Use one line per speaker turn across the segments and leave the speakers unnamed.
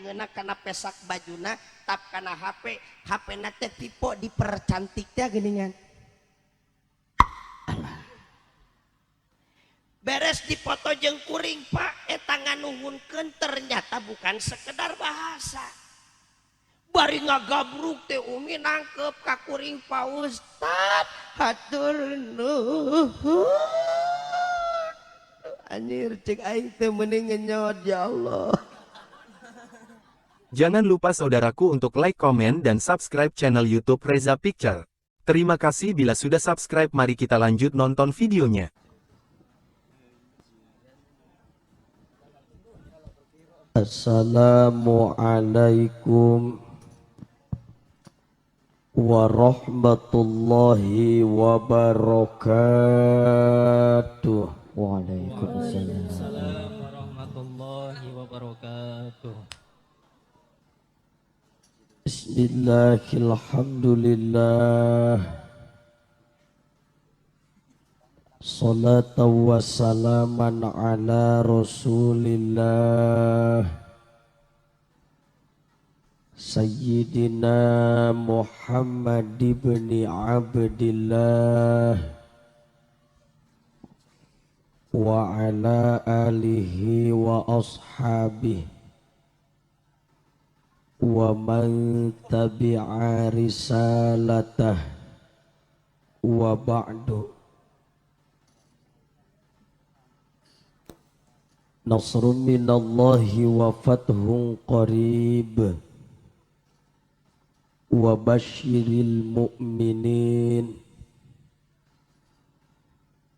kangeuna kana pesak bajuna tap kana HP na teh tipe dipercantik teh geuningan. Beres dipoto jeung kuring Pak eta nganuhunkeun ternyata bukan sekedar bahasa. Bari ngagabruk teh Umi nangkep ka kuring Pak Ustad hatur nuhun. Anjir cek aing teh mending ngenyot ya Allah.
Jangan lupa saudaraku untuk like, komen, dan subscribe channel YouTube Reza Picture. Terima kasih bila sudah subscribe. Mari kita lanjut nonton videonya.
Assalamualaikum warahmatullahi wabarakatuh.
Waalaikumsalam warahmatullahi wabarakatuh.
Bismillahirrahmanirrahim. Salatu wassalaman ala Rasulillah Sayyidina Muhammad ibn Abdillah wa ala alihi wa ashabihi wa man tabi'a risalatah wa ba'du. Nasrun minallahi wa fathun qarib wa basyiril mu'minin.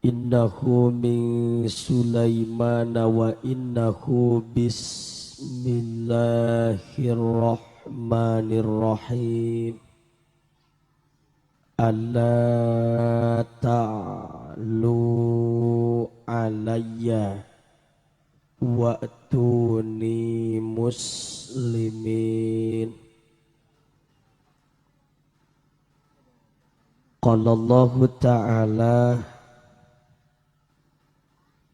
Innahu min Sulaiman wa innahu bismillahirrahmanirrahim. Alla ta'lu alayya wa'tuni muslimin. Qala Allahu ta'ala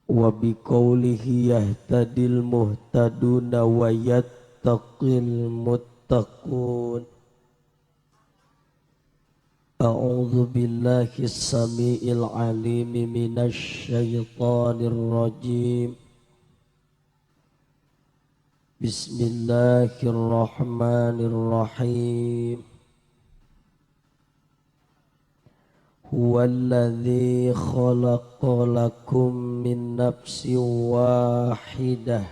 wa biqaulihi yahtadil muhtaduna wa yattaqil muttaqun. A'udzu billahi as-sami'il 'alim minasy syaithanir rajim. Bismillahirrahmanirrahim. Huwallazi khalaqa lakum min nafsin wahidah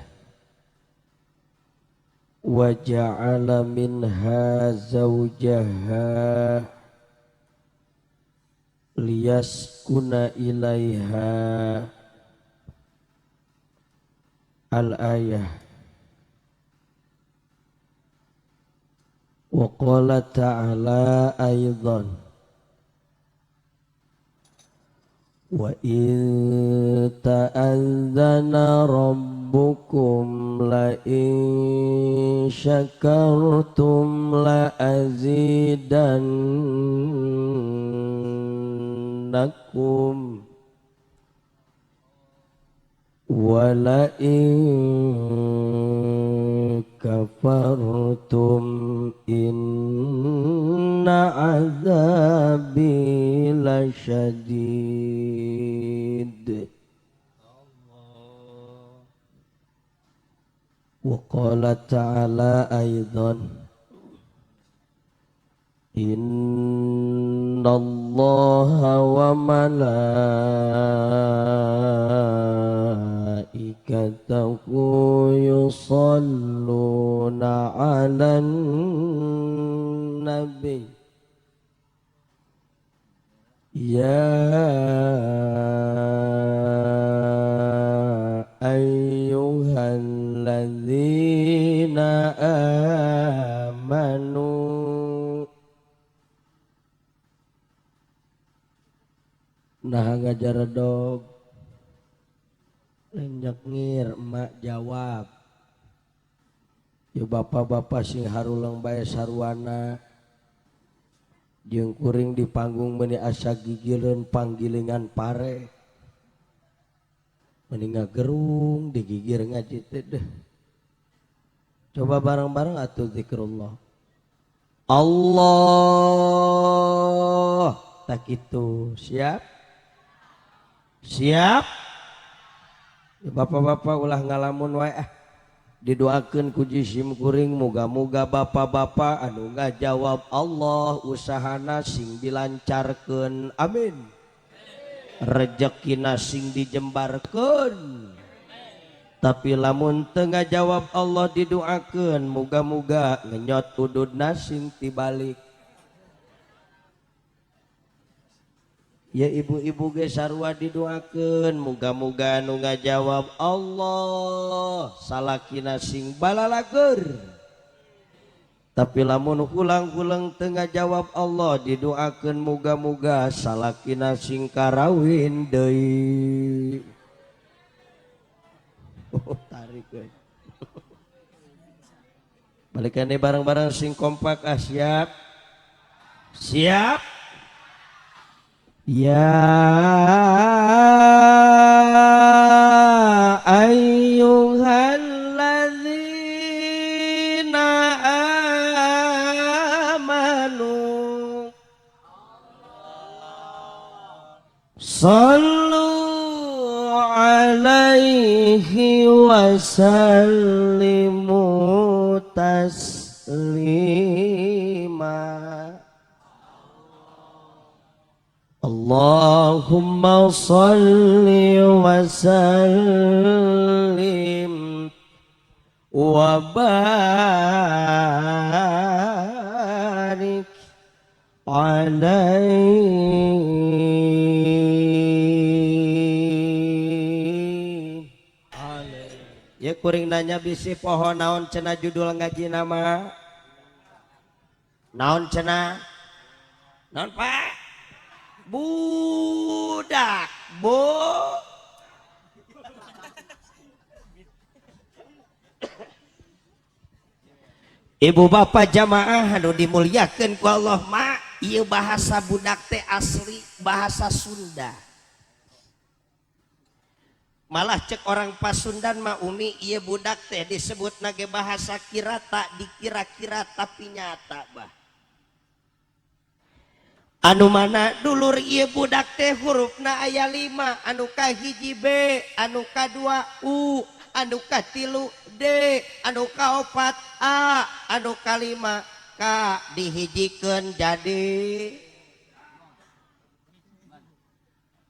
wa ja'ala minha zawjaha liyaskuna ilaiha. Al-ayah. Wa qala ta'ala aidan wa in ta'adzana rabbukum la in syakartum la azidannakum wa la in kafartum inna azabi lasyadid. Wa qala ta'ala aidan innallaha wa malaikatahu yusalluna 'alan nabi ya ayyuhalladzina amanu nah ngajar dog lenjak ngir emak jawab yuk bapak-bapak sing harulang bae sarwana jeung kuring di panggung meuni asa gigireun panggilingan pare meuni ngagerung digigir ngaji teh deh Coba bareng-bareng atuh zikrullah. Allah. Tak gitu. Siap? Siap? Ya, bapak-bapak ulah ngalamun wae didoakeun ku jisim kuring muga-muga bapak-bapak anu ngajawab Allah usahana sing dilancarkeun. Amin. Rezekina sing dijembarkeun. Tapi lamun tengah jawab Allah didoakeun muga-muga ngenyot ududna sing tibalik. Ya ibu-ibu ge sarua didoakeun muga-muga anu ngajawab Allah salakina sing balalagur. Tapi lamun hulang-hulang tengah jawab Allah didoakeun muga-muga salakina sing karawin deui. Tarik we. Balikannya bareng-bareng sing kompak siap. Siap. Ya ayyuhalladzina amanu sallu alaihi wasallimu taslima. Allahumma salli wa sallim wa barik alaihi. Ya kuring nanya bisi pohon naon cenah judul ngaji nama naon cenah naon Pak budak ibu bapak jamaah anu dimuliakeun ku Allah mak ieu bahasa budak teh asli bahasa Sunda. Malah cek orang Pasundan mah umi ieu budak teh disebut nage bahasa kirata dikira-kira tapi nyata bah. Anu mana dulur ieu budak teh hurufna aya 5, anu kahiji B, anu kadua U, anu katilu D, anu kaopat A, anu kalima K dihijikeun jadi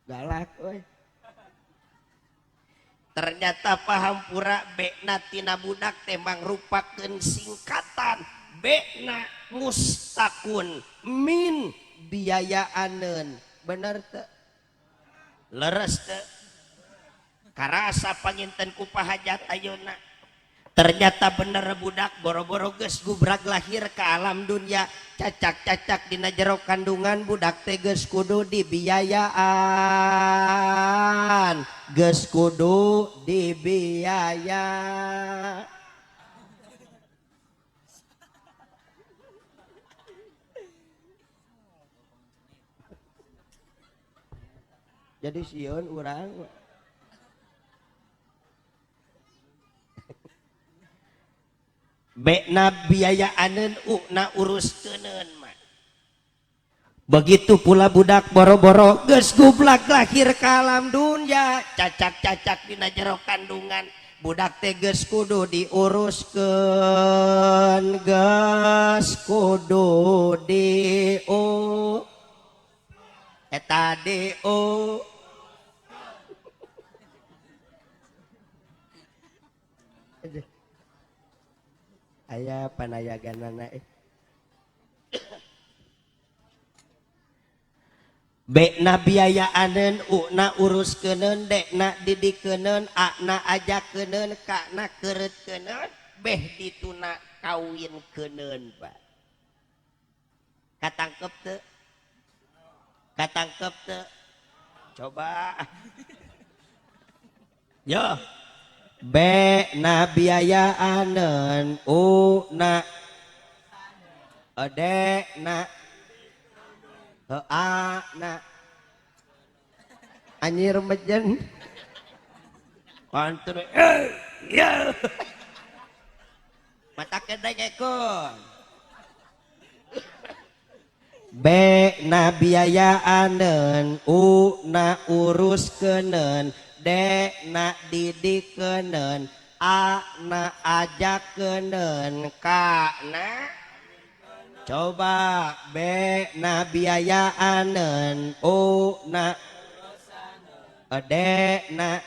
galak euy. Ternyata paham pura B-na tina budak teh mangrupakeun singkatan B-na mustakun min biayaaneun. Bener teu? Leres teu? Karasa panginten ku pahajat ayeuna. Ternyata bener budak boro-boro geus gubrag lahir ke alam dunia cacak-cacak dina jero kandungan budak teh geus kudu dibiayaan, geus kudu dibiaya. Jadi sieun urang B-na biayaaneun U-na uruskeun mah. Begitu pula budak boro-boro geus gublak lahir ka alam dunya cacak-cacak dina jero kandungan budak teh geus kudu diuruskeun, geus kudu eta aya panayaganana B-na biayaaneun U-na uruskeun D-na didikeun A-na ajakeun K-na keureutkeun beh dituna kawinkeun Pak. Katangkep teu? Katangkep teu? Coba yo B-na biayaaneun U-na D-na A-na anjir mejen kontur ya
mata kedengekeun
B na biayaanen, U na uruskeun, D na didikeun, A na ajakeun, K
nah
coba B na biayaanen, U na D na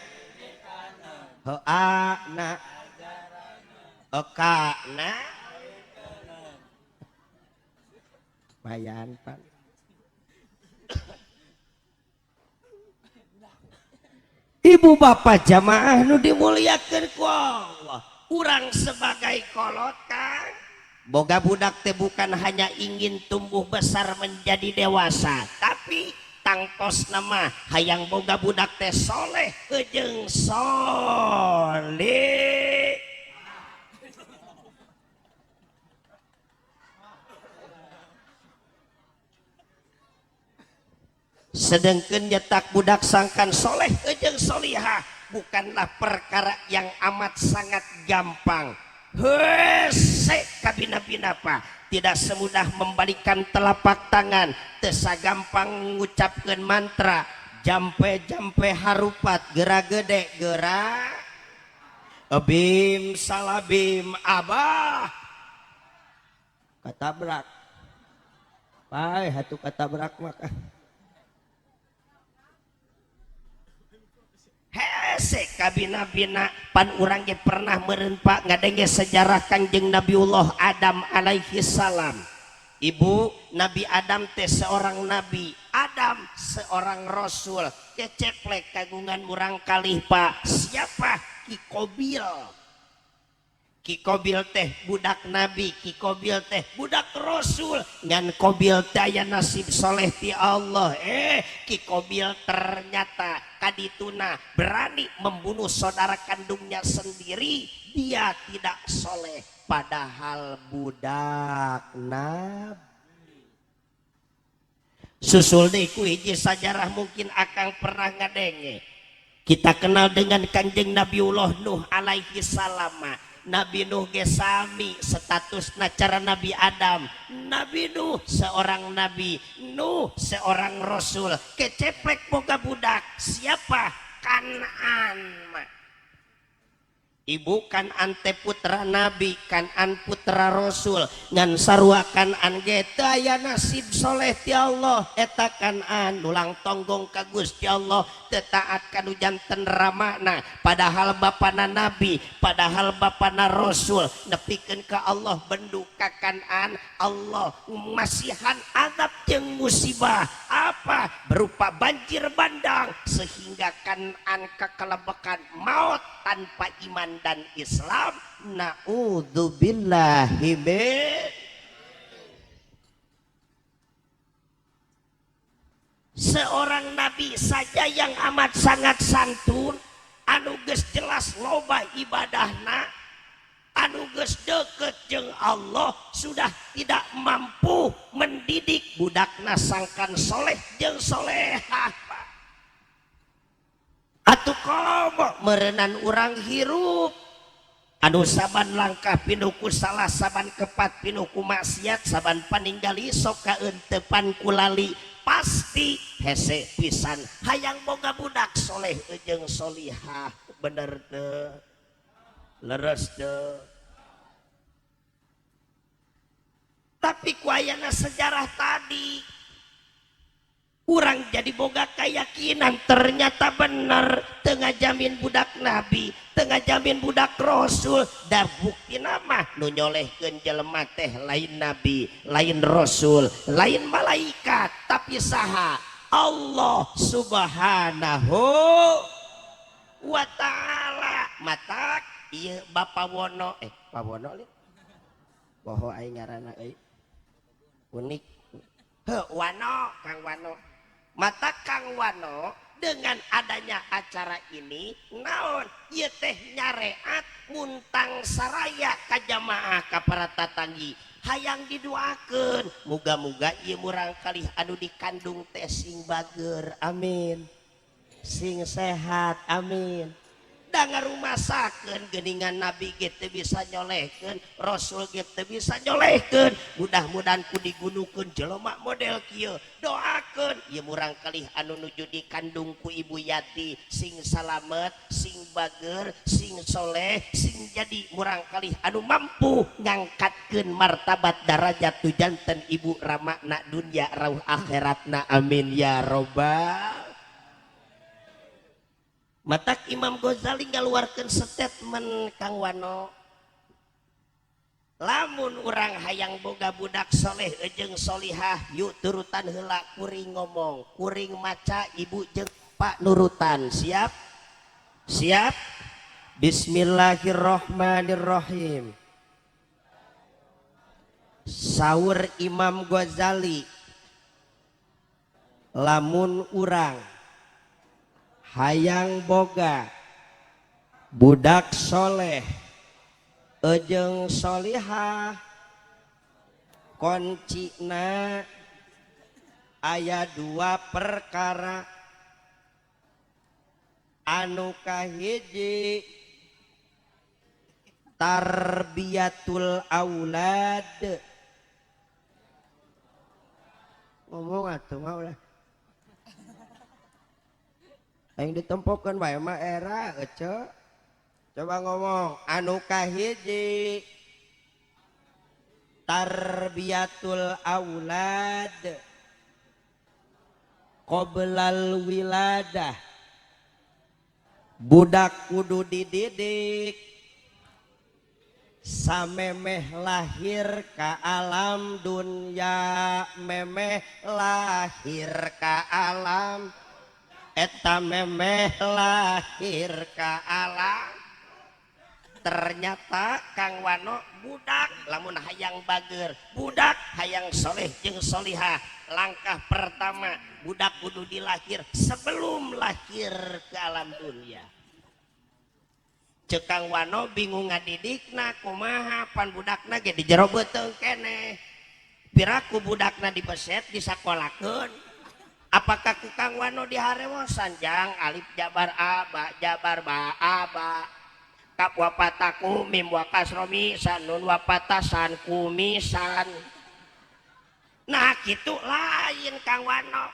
A na
K nah
bayan Pak.
Ibu bapak jamaah nu dimuliakeun ku Allah, urang sebagai kolot Kang boga budak teh bukan hanya ingin tumbuh besar menjadi dewasa, tapi tangtos nama hayang boga budak teh soleh jeung soleh. Sedangkan nyetak budak sangkan soleh jeung solihah bukanlah perkara yang amat sangat gampang. Hese kabina-bina pa tidak semudah membalikan telapak tangan, tesa gampang mengucapkan mantra jampe-jampe harupat gera gede gera abim salabim abah
Katabrak pai hatu katabrak maka
hese kabina-bina pan urang ge pernah meureun Pak ngadenge sejarah Kangjeng Nabiullah Adam alaihi salam. Ibu Nabi Adam teh seorang nabi, Adam seorang rasul. Keceplek kagungan urang kalih Pak. Siapa? Ki Qabil. Ki Qabil teh budak nabi, Ki Qabil teh budak rasul. Ngan Qabil teh aya nasib soleh ti Allah. Ki Qabil ternyata kadituna berani membunuh saudara kandungnya sendiri. Dia tidak soleh padahal budak nabi. Susul deui ku hiji sajarah mungkin akang pernah ngadenge. Kita kenal dengan Kanjeng Nabiullah Nuh alaihi salam. Nabi Nuh ge sami statusna cara Nabi Adam. Nabi Nuh seorang nabi, Nuh seorang rasul. Keceplek boga budak. Siapa? Kan'an. Ibu Kan'an teh putra nabi, Kan'an putra rasul. Ngan sarua Kan'an ge teu aya nasib soleh ti Allah. Eta Kan'an ulang tonggong ka Gusti Allah, teu taat kanu janten ramana, padahal bapana nabi, padahal bapana rasul. Nepikeun ka Allah bendu ka Kan'an, Allah masihan adab jeung musibah apa berupa banjir bandang sehingga Kan'an kakalebekan maut tanpa iman dan Islam. Na'udzubillahi min. Seorang nabi saja yang amat sangat santun, anu geus jelas loba ibadahna, anu geus deukeut jeung Allah, sudah tidak mampu mendidik budakna sangkan soleh jeung solehah. Atuh komo meureunan urang hirup anu saban langkah pinuku salah, saban kepat pinuku maksiat, saban paninggali sok kaentepan kulali, pasti hese pisan hayang boga budak soleh jeung solihah. Bener teu? Leres teu? Tapi kuayana sejarah tadi urang jadi boga keyakinan ternyata bener tengah jamin budak nabi, tengah jamin budak rasul. Da bukti nama nu nyolehkeun jelema teh lain nabi, lain rasul, lain malaikat, tapi saha? Allah subhanahu wa ta'ala. Matak ieu Bapak Wono Pak Wono li poho aing ngaranna euy unik Wano, Kang Wano. Mata Kang Wano dengan adanya acara ini naon ieu teh nyareat muntang saraya ka jamaah ka para tatanggi hayang didoakeun muga-muga ieu murang kalih anu dikandung teh sing bager amin, sing sehat amin, da ngarumasakeun geuningan nabi gitu bisa nyolehkeun, rasul gitu bisa nyolehkeun. Mudah-mudahan ku digunukeun jelema model kieu. Doakeun ieu murang kalih anu nuju dikandung ku ibu yati sing salamet, sing bager, sing soleh, sing jadi murang kalih anu mampu ngangkatkeun martabat darajat tu janten ibu ramakna dunya rauh akhiratna, amin ya robbal. Matak Imam Ghazali ngaluarkeun statement Kang Wano, lamun urang hayang boga budak soleh jeung solihah yuk turutan heula kuring ngomong, kuring maca, ibu jeung pak nurutan. Siap? Siap? Bismillahirrahmanirrahim. Saur Imam Ghazali, lamun urang hayang boga budak soleh jeung solihah, koncina aya dua perkara. Anu kahiji tarbiyatul aulad. Ngomong atuh mah ulah aing ditempokkeun bae mah era ece. Coba ngomong. Anu kahiji tarbiyatul aulad qoblal wiladah. Budak kudu dididik samemeh lahir ka alam dunya, memeh lahir ka alam eta memeh lahir ka alam. Ternyata Kang Wano budak lamun hayang bager, budak hayang soleh jeung solihah, langkah pertama budak kudu dilahir sebelum lahir ke alam dunia. Ceuk Kang Wano bingung ngadidikna kumaha pan budakna ge di jero beuteung keneh. Piraku budakna dipeset disakolakeun. Apakah ku Kang Wano diharewosan jang alif jabar aba jabar ba aba kap wapataku mim wakasromi sanun wapatasan kumisan. Nah gitu lain Kang Wano.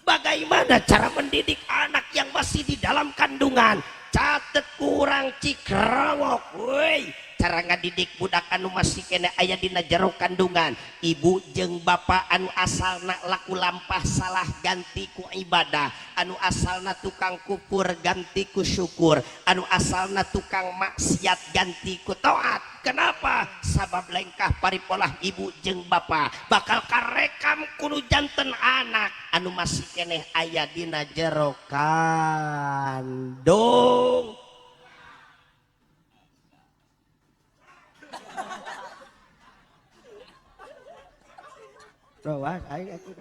Bagaimana cara mendidik anak yang masih di dalam kandungan? Catet kurang cikrawok woi. Cara ngadidik budak anu masih kena aya dina jero kandungan, ibu jeung bapak anu asalna laku lampah salah ganti ku ibadah, anu asalna tukang kufur ganti ku syukur, anu asalna tukang maksiat ganti ku taat. Kenapa? Sabab lengkah paripolah ibu jeung bapak bakal karekam kudu janten anak anu masih keneh aya dina jero kandung. Rawas aing atuh.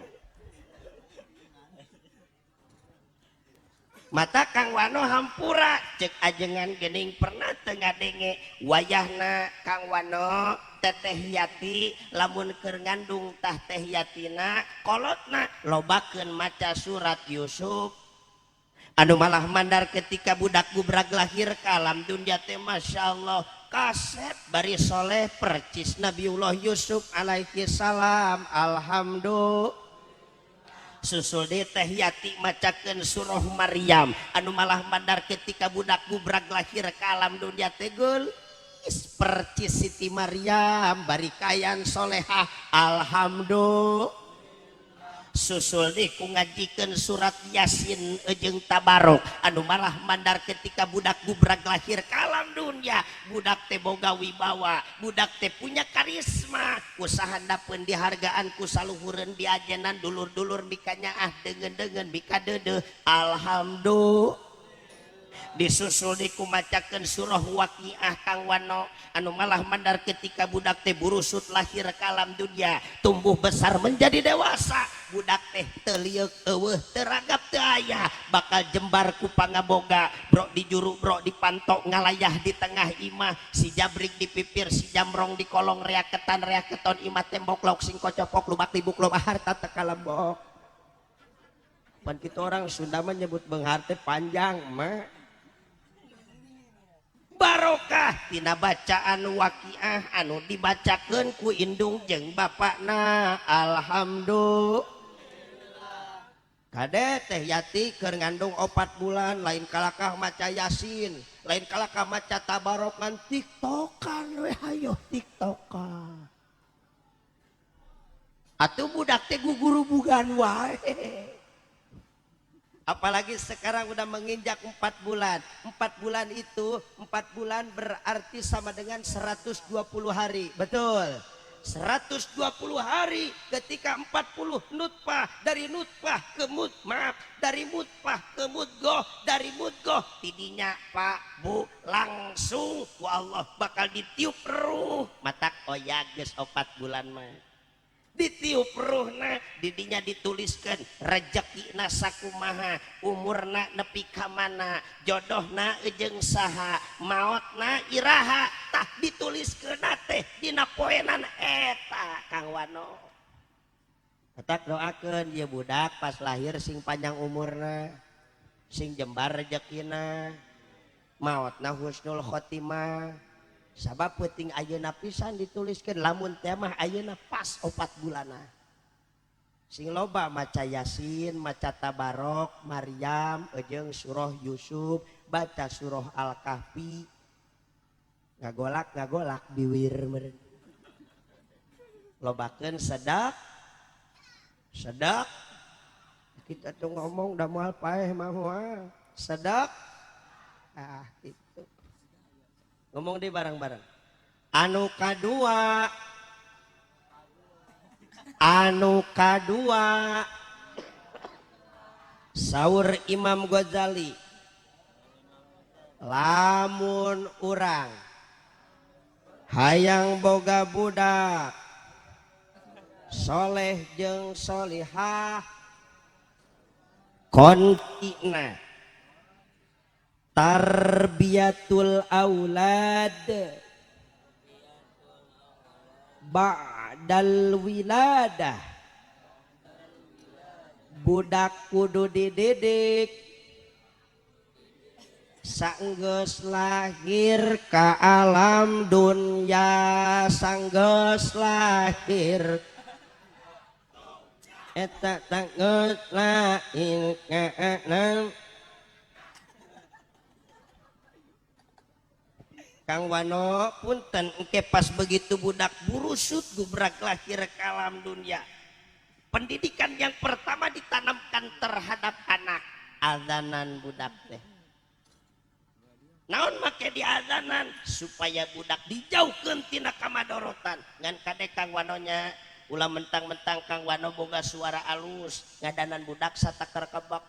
Mata Kang Wano hampura cek ajengan geuning pernah teu ngadenge wayahna Kang Wano teteh yati lamun keur ngandung tah teh yatina kolotna lobakeun maca surat Yusuf. Anu malah mandar ketika budak gubrag lahir ke alam dunya teh masyaallah kaset bari soleh percis Nabiullah Yusuf alaihi salam. Alhamdulillah. Susul di teh yati macakeun surah Maryam anu malah mandar ketika budak gubrag lahir ke alam dunya teh geulis percis Siti Maryam bari kayan solehah. Alhamdulillah. Susul di ku ngajikeun surat Yasin jeung Tabarok anu malah mandar ketika budak gubrag lahir ke alam dunya, budak teh boga wibawa, budak teh punya karisma, usaha dapeun dihargaan ku saluhureun diajenan dulur-dulur mikanyaah deungeun-deungeun mika deudeuh. Alhamdulillah. Disusul dikumacakeun surah Waqiah Kang Wano anu malah mandar ketika budak teh burusut lahir ke alam dunya, tumbuh besar menjadi dewasa, budak teh teu lieur eueuh teu ragap teu aya, bakal jembar ku pangaboga, bro di juru bro di pantok ngalayah di tengah imah, si jabrik di pipir si jamrong di kolong reaketan reaketon imah tembok lauk sing kocopok lubak libuk loba harta teu kalembok. Pan kitu orang Sunda menyebut beunghar teh panjang mah. barokah tina bacaan waqiah anu dibacakeun ku indung jeung bapakna. Alhamdulillah. Kade teh Yati keur ngandung 4 bulan lain kalakah maca Yasin, lain kalakah maca tabarok ngan tiktokan we hayo tiktokan. Atuh budak teh guguru-bugan wae. Apalagi sekarang udah menginjak 4 bulan. 4 bulan itu 4 bulan berarti sama dengan 120 hari. Betul. 120 hari ketika 40 nutfah, dari nutfah ke dari nutfah ke mudgoh, dari mudgoh tidinya Pak Bu langsung ku Allah bakal ditiup ruh matak oya geus 4 bulan mah ditiup ruhna, didinya dituliskan rezekina sakumaha, umurna nepi ka mana, jodohna jeung saha, maotna iraha, tah dituliskeun teh dina poenan eta Kang Wano. Eta doakeun ieu budak pas lahir sing panjang umurna, sing jembar rezekina, maotna husnul khotimah. Sabab penting ayeuna pisan dituliskeun lamun teh mah ayeuna pas 4 bulana. Sing loba maca Yasin, maca Tabarok, Maryam, jeung surah Yusuf, baca surah Al-Kahfi. Ngagolak biwir meureun. Lobakeun sedak. Kita tuh ngomong da moal paeh mah sedak. Itu. Ngomong deh bareng-bareng. Anu kadua saur Imam Ghazali, lamun urang hayang boga budak soleh jeung solihah kontina tarbiyatul aulad ba'dal wiladah, budak kudu dididik sanggeus lahir ka alam dunya, sanggeus lahir eta sanggeus lahir ka alam. Kang Wano punten engke pas begitu budak burusut gubrak lahir ke alam dunia, pendidikan yang pertama ditanamkan terhadap anak azanan budak teh. Naon make diazanan supaya budak dijauhkeun tina kamadorotan. Ngan kade Kang Wanonya ulah mentang-mentang Kang Wano boga suara alus ngadanan budak satakar kebak.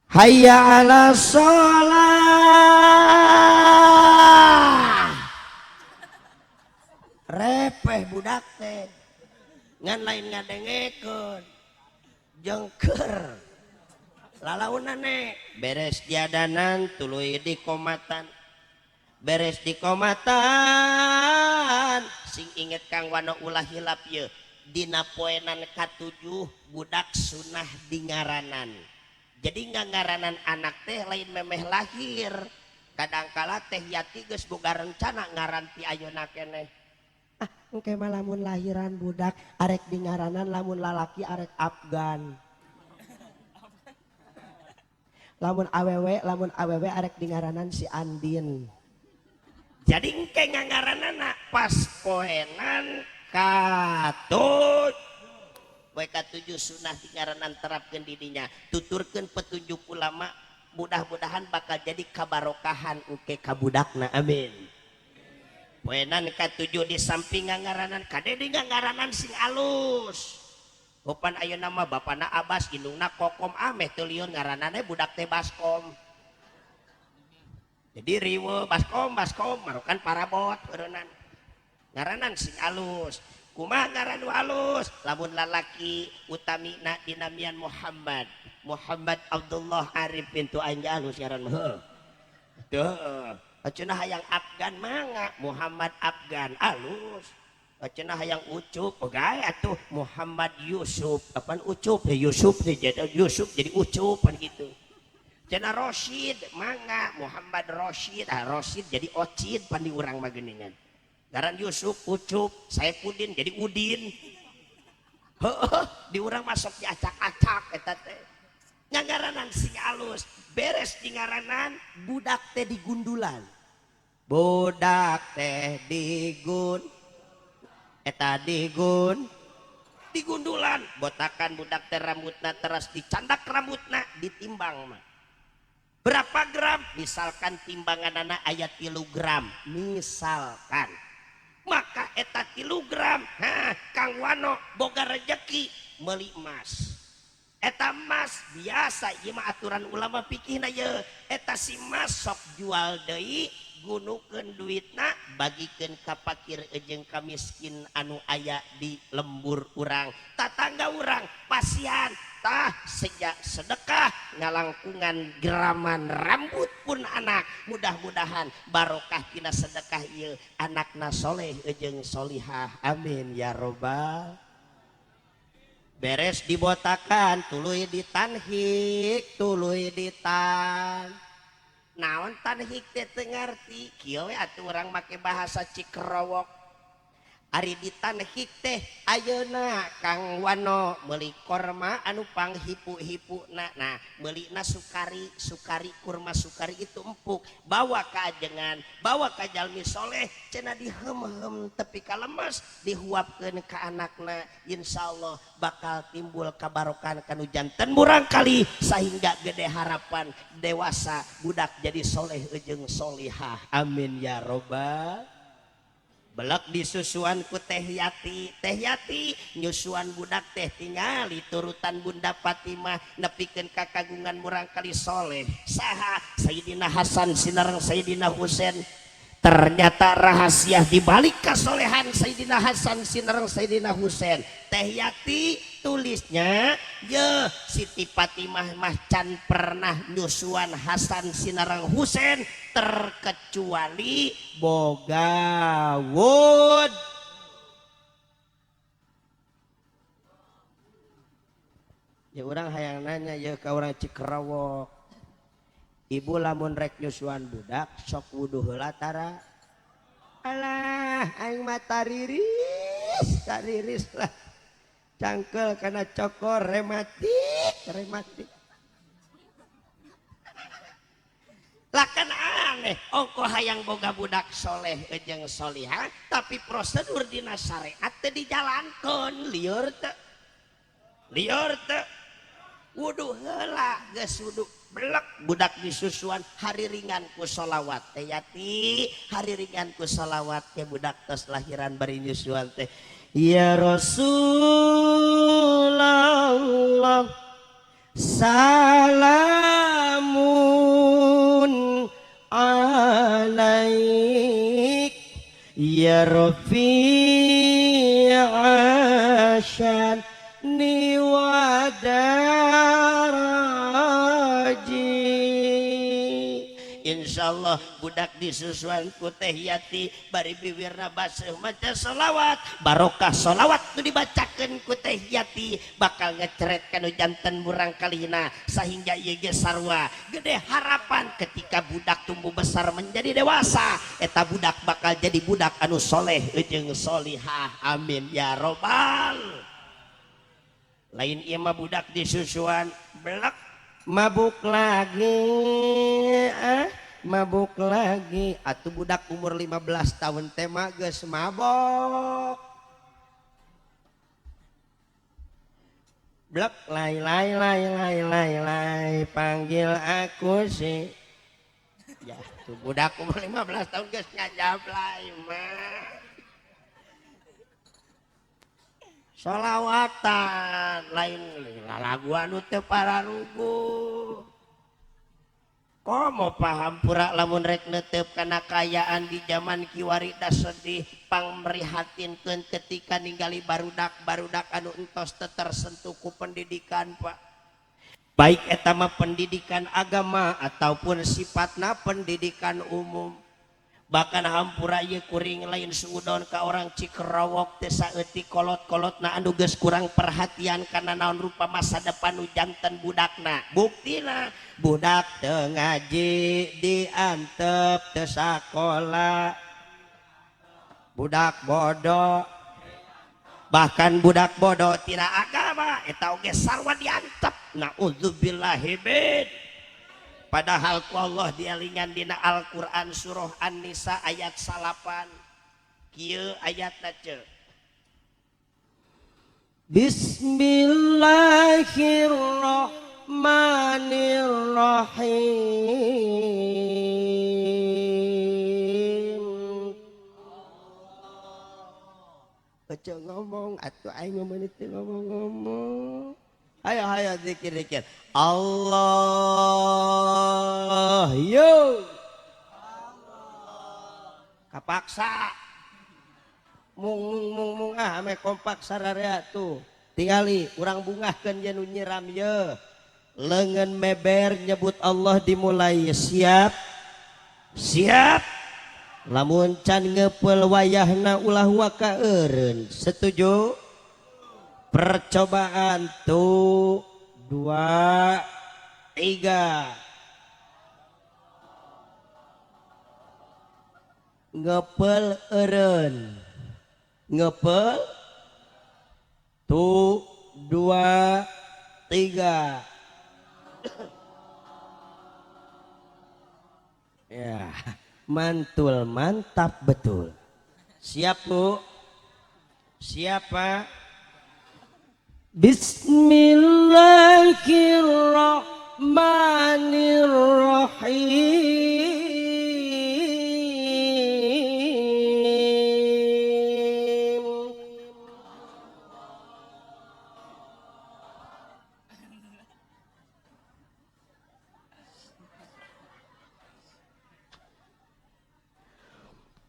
Hayya ala sholah. Repeh budak teh ngan lain ngadengekeun jengker lalaunane beres diadanan tuluy di komatan, beres di komatan sing inget Kang Wano ulah hilap ye dina poenan ka-7 budak sunah di ngaranan. Jadi nggak ngaranan anak teh lain memeh lahir. Kadangkala teh Yati geus boga rencana ngaran ti ayeuna keneh. Engke mah lamun lahiran budak arek di ngaranan, lamun lalaki arek Afgan. Lamun awewe arek di ngaranan si Andin. Jadi engke ngaranan pas poenan katut. WK7 sunah tingaranan terapkeun didinya, tuturkeun petunjuk ulama, mudah-mudahan bakal jadi kabarokahan engke ka budakna, amin. Poenan ka-7 di samping ngaranan kade di ngaranan sing alus. Opan ayeuna mah bapana Abbas, indungna Kokom ameh teu lieur ngaranana budak teh Baskom. Jadi riwe Baskom marukan parabot beureunan. Ngaranan sing alus. Kumaha ngaran nu alus, lamun lalaki utamina dinamian Muhammad Abdullah Arifin tu aing alus ngaran mah. Teu. Aceuna hayang Afgan mangga Muhammad Afgan alus. Aceuna hayang Ucup gae atuh Muhammad Yusuf. Apaan Ucup? Yusuf jadi Ucup pan gitu. Cenah Rosyid mangga Muhammad Rosyid Rosyid jadi Ocid pandi urang mah geuningan ngaran Yusuf Ucup Saifuddin jadi Udin heuh di urang masuk diacak-acak eta teh ngangaranan sing alus beres di ngaranan budak teh digundulan budak teh digundulan botakan budak teh rambutna teras dicandak rambutna ditimbang mah berapa gram misalkan timbangan anak ayat kilogram misalkan maka eta kilogram Kang Wano boga rejeki meuli emas eta emas biasa ieu mah aturan ulama fikihna ye eta si emas sok jual deui gunukeun duitna bagikeun ka fakir jeung ka miskin anu aya di lembur urang tatangga urang pasian tah sejak sedekah ngalangkungan geraman rambut pun anak mudah-mudahan barokah tina sedekah ieu anakna soleh jeung solihah amin ya robbal beres dibotakan tuluy ditanhik tuluy ditan naon tanhik teh teu ngarti kieu we atuh urang make bahasa Cikrowok ari ditanhik teh ayeuna Kang Wano meuli korma anu panghipu-hipuna nah meulina sukari kurma sukari itu empuk bawa ka ajengan bawa ka jalmi soleh cenah dihem-hem tepi ka lemes dihuapkeun ka anakna insyaallah bakal timbul kabarokan kanu janten murang kali sehingga gede harapan dewasa budak jadi soleh jeung solihah amin ya robbal belak disusuan ku Teh Yati nyusuan budak teh tingali turutan Bunda Fatimah nepikeun kakagungan murang kali soleh saha Sayyidina Hasan sinareng Sayyidina Husain ternyata rahasia dibalik kesolehan Sayyidina Hasan sinareng Sayyidina Husain Teh Yati tulisnya ye Siti Fatimah mah can pernah nyusuan Hasan sinareng Husain terkecuali boga wud ya urang hayang nanya ya ka urang Cikrowok ibu lamun rek nyusuan budak sok wudu heula tara alah aing mah tariris lah cangkel karena cokor rematik lah kan aneh ongko hayang boga budak soleh jeung solihah tapi prosedur dina syariat teh dijalankeun lieur teu wudu heula geus wudu blek budak disusuan hari ringan ku sholawat Teh Yati hari ringan ku sholawat ke budak tos lahiran bari nyusuan teh ya Rasulullah salamun alaik ya rafi'ashan ni wadaraji insyaallah budak disusuan ku Teh Yati bari bibirna baseuh maca sholawat barokah sholawat nu dibacakeun ku Teh Yati bakal ngeceret kanu janten murang kalina sehingga ieu ge sarua gede harapan ketika budak tumbuh besar menjadi dewasa eta budak bakal jadi budak anu soleh jeung solihah amin ya robbal lain ieu mah budak disusuan blek mabuk lagi atuh budak umur 15 tahun teh mah geus mabok blek lay panggil aku sih ya tuh budak umur 15 tahun geus ngajab lay mah sholawatan lain lagu anu teu pararugu komo paham pura lamun rek neuteup kana kayaan di zaman kiwari da sedih pangmerihatinkeun ketika ningali barudak anu entos teu tersentuh ku pendidikan Pak baik eta mah pendidikan agama ataupun sifatna pendidikan umum bahkan hampura ieu kuring lain suudon ka orang Cikerawok teu saeutik kolot-kolotna anu geus kurang perhatian kana naon rupa masa depan nu janten budakna. Buktina budak teu ngaji diantep teu sakola, budak bodoh, bahkan budak bodoh tina agama eta oge sarwa diantep. Naudzubillahi min. Padahal ku Allah dielingan dina Al-Quran surah An-Nisa ayat 8 kieu ayatna ce Bismillahirrahmanirrahim. Baca ngomong atuh aing meunit ngomong-ngomong. Hayo zikir Allah yo kapaksa mung ame kompak sararea tuh tingali urang bungahkeun ye nu nyiram ye leungeun meber nyebut Allah dimulai siap lamun can ngeupel wayahna ulah waka eureun. Setuju? Percobaan tuh 2 3 ngepel eureun ngepel tuh 2 3 ya mantul mantap betul. Siap Bu? Siapa? Bismillahirrahmanirrahim.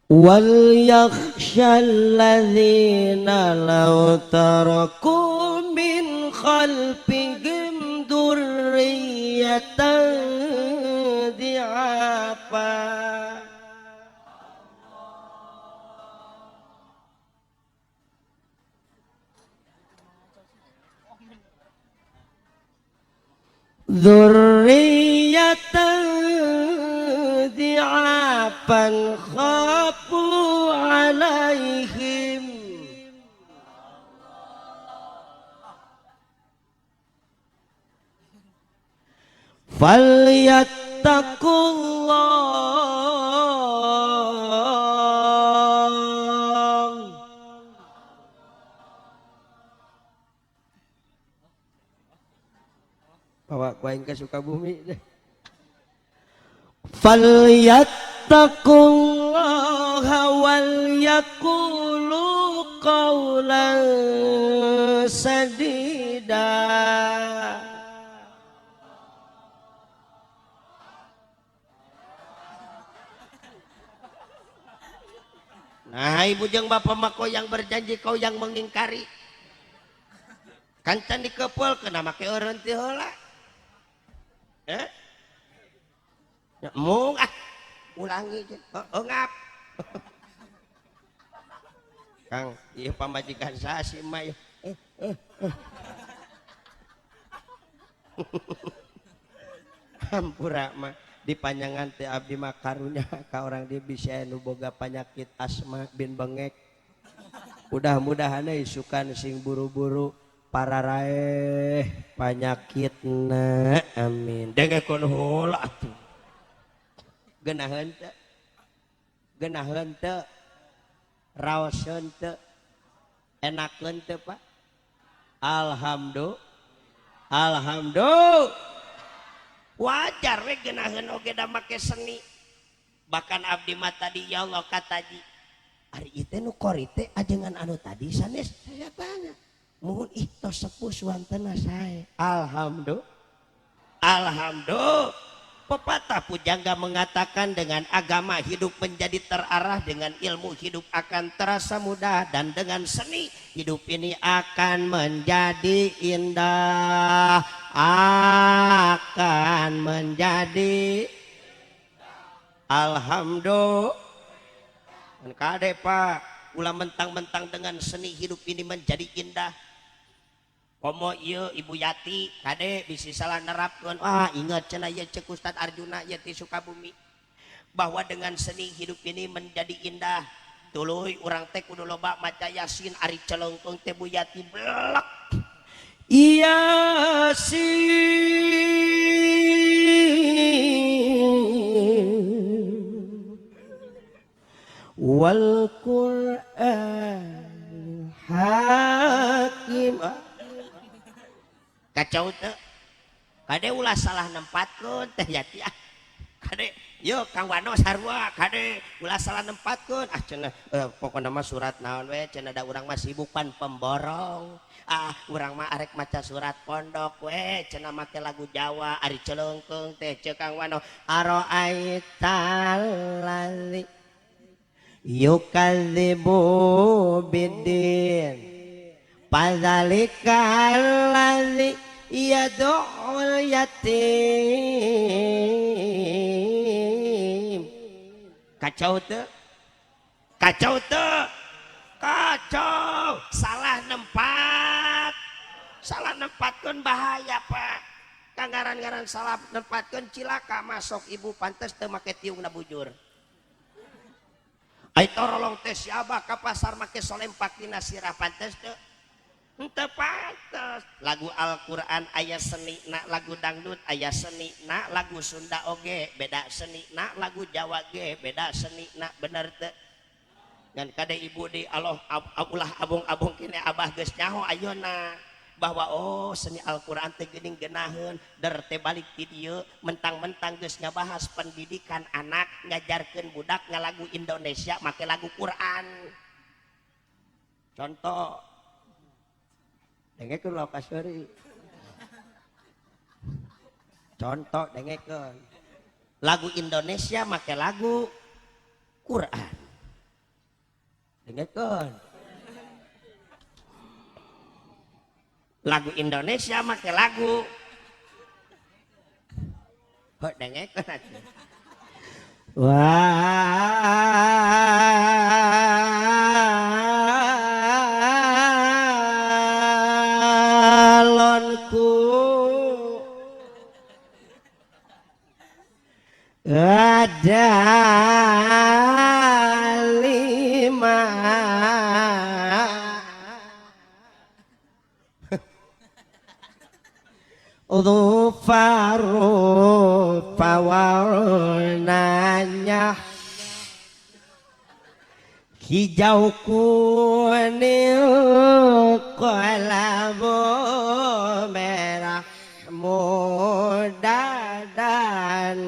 Wal yakhshalladzina law taraku min khalfihim dzurriyyatan dhi'afa dhi'afan khafu alaihim falyattaqullah. Bawa kuaing ke Sukabumi deh. Falyattaqullaha wal yaqulu qawlan sadida. Nah ibu jeung bapak mako yang berjanji kau yang mengingkari kancan dikepel kena make eureun teh heula. Mung ulangi ngap. Kang ieu pamajikan saha si mah hampura mah dipanjangan teh abdi mah karunya ka orang dia bisa nu boga panyakit asma bin bengek. Mudah-mudahan isukan sing buru-buru pararaeh panyakitna amin. Dengekeun heula atuh. Geunaheun teu raoseun teu enakeun teu Pak. Alhamdulillah wajar we geunaheun oge da make seni. Bahkan abdi mah tadi ya Allah kataji ari ieu teh nu kori teh ajengan anu tadi sanes saya tanya muhun tos sepuh suantena sae. Alhamdulillah pepatah pujangga mengatakan dengan agama hidup menjadi terarah, dengan ilmu hidup akan terasa mudah, dan dengan seni hidup ini akan menjadi indah, akan menjadi alhamdulillah. Dan kade Pak, ulah mentang-mentang dengan seni hidup ini menjadi indah. Komo ieu Ibu Yati, kade bisi salah nerapkeun. Wah, ingat cenah ieu cek Ustad Arjuna Yati Sukabumi. Bahwa dengan seni hidup ini menjadi indah. Tuluy urang teh kudu loba maca Yasin ari celengkeung teh Bu Yati blek.
Yasin wal Qur'an hakim.
Kacau teh. Kade ulah salah nempatkeun teh Yati ah. Kade yo Kang Wano sarua kade ulah salah nempatkeun ah cenah pokona mah surat naon we cenah da urang mah sibuk pan pemborong. Ah urang mah arek maca surat pondok we cenah make lagu Jawa ari celengkeung teh ceuk Kang Wano aroaital ladzi yukadzibu biddin padzalikal ladzi yad'ul yatim. Kacau teu? Kacau teu? Kacau. Salah nempat. Salah nempatkeun bahaya Pak. Kanggaran-garan salah nempatkeun cilaka masuk ibu pantes teu make tiungna bujur. Ai torolong teh siapa ka pasar make solempak dina sirah pantes teu? Henteu pantes. Lagu Al-Qur'an aya senina, lagu dangdut aya senina, lagu Sunda oge beda senina, lagu Jawa ge beda senina, bener teu? Dan kade ibu di Allah ulah abung-abung kene abah geus nyaho ayeuna bahwa oh seni Al-Qur'an teh geuning geunaheun der teh balik ti dieu mentang-mentang geus ngabahas pendidikan anak ngajarkeun budak ngalagu Indonesia make lagu Quran. Contoh dengekeun lokasori. Contoh dengekeun. Lagu Indonesia make lagu Quran. Dengekeun. Lagu Indonesia make lagu. Kok dengekeun atuh.
Walonku ada lima Dhufaru pawarnanya hijau kuning kolabu merah muda dan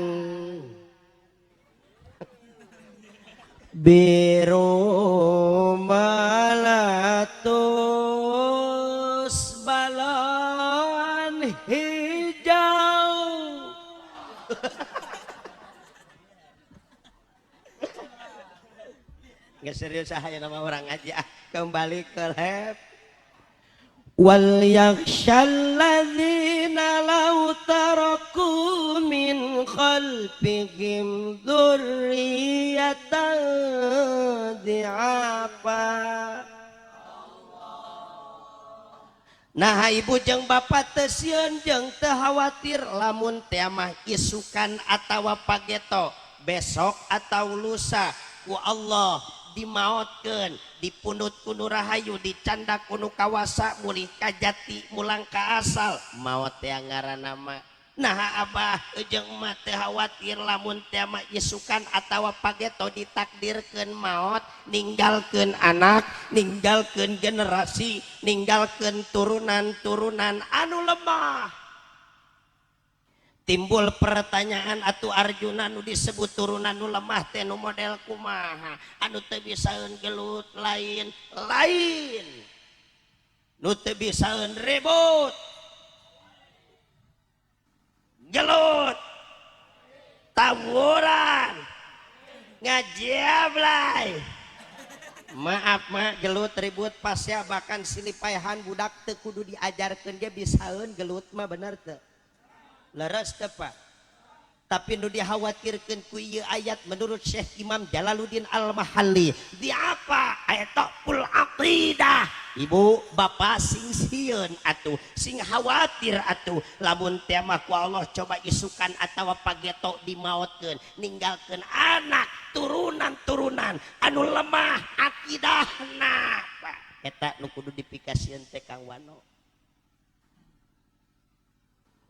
biru meletus balon hijau.
Nggak serius saya nama orang aja kembali ke lab.
Wal yakhshal ladzina law taraku min khalfihim dzurriyyatan dhi'afa.
Nah ibu jeung bapak teu sieun jeung teu khawatir lamun teh mah isukan atawa pageto besok atau lusa ku Allah dimaotkeun dipunut kunu rahayu dicanda kunu kawasa mulih kajati mulang ka asal maot teh ngaranna mah. Nah abah jeung mah teu khawatir lamun teh mah isukan atawa pageto ditakdirkeun maot ninggalkeun anak ninggalkeun generasi ninggalkeun turunan-turunan anu lemah. Timbul pertanyaan atuh Arjuna nu disebut turunan nu lemah teh nu model kumaha anu teu bisaeun gelut lain nu teu bisaeun ribut gelut tawuran ngajablay. Maaf mak gelut ribut pasya bahkan silipayahan budak teu kudu diajarkeun ge bisaeun gelut mah bener teu leres teu Pak. tapi nu dikhawatirkeun ku ieu ayat menurut Syekh Imam Jalaluddin Al-Mahalli di apa ayat taqul aqidah. Ibu bapak sing sieun atuh sing khawatir atuh lamun teh mah ku Allah coba isukan atawa pageto dimaotkeun ninggalkeun anak turunan anu lemah akidahna eta nu kudu dipikasieun teh Kang Wano.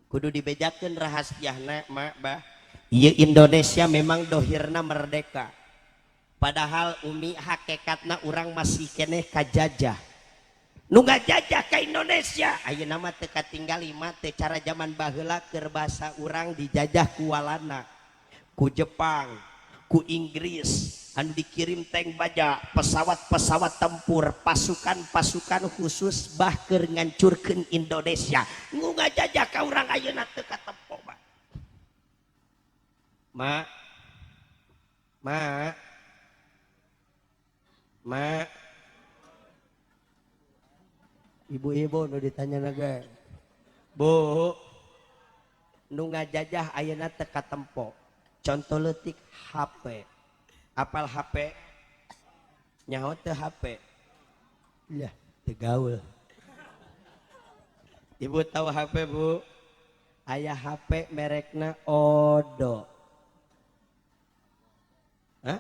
Kudu dibejakeun rahasiana mak bah. Ieu Indonesia memang dohirna merdeka. Padahal umi hakikatna urang masih keneh kajajah. Nu ngajajah ka Indonesia ayeuna mah teu katinggali mah teu cara zaman baheula keur basa urang dijajah ku walana, ku Jepang, ku Inggris, anu dikirim tank baja, pesawat-pesawat tempur, pasukan-pasukan khusus bah keur ngancurkeun Indonesia. Nu ngajajah ka urang ayeuna teu katempo bah. Ma
Ibu-ibu nu ditanya naga.
Bu, nu ngajajah ayeuna teu katempo. Contoh leutik HP. Apal HP? Nyaho teu HP?
Iya, teu gaul.
Ibu tahu HP, Bu?
Aya HP merekna Odo.
Hah?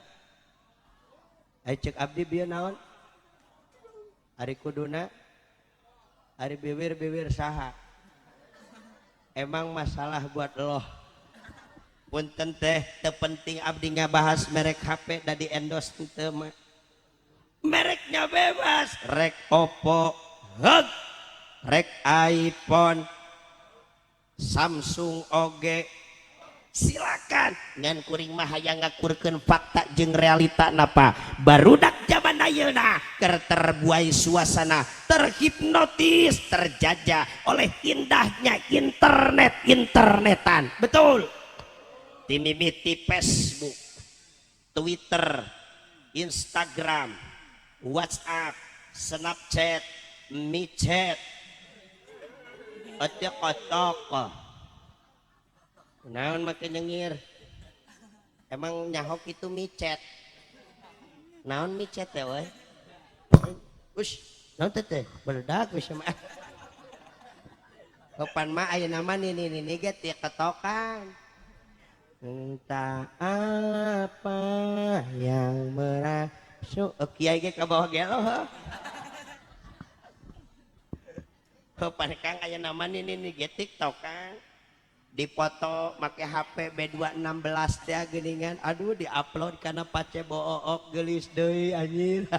Ayo cek abdi bieu naon? Ari kuduna? Ari bibir saha? Emang masalah buat lo. Punten teh teu penting abdi ngabahas merek HP da di endorse teu mah. Mereknya bebas, rek Oppo, rek iPhone, Samsung oge. Silakan ngan kuring mah hayang ngakurkeun fakta jeung realita napa barudak zaman ayeuna keur terbuai suasana terhipnotis terjajah oleh indahnya internetan betul timimiti Facebook, Twitter, Instagram, WhatsApp, Snapchat, micet otok naon make nyengir emang nyahok itu micet naon micet teh we us naon teh beledak we mah kapan mah ayeuna mah ini ge teu ketokan entah apa yang merasuk kiai ge ka bawah gelo kapan Kang ayeuna mah ini ge TikTok Kang dipoto make HP B216 teh geuningan aduh diupload kana pace book geulis deui anjir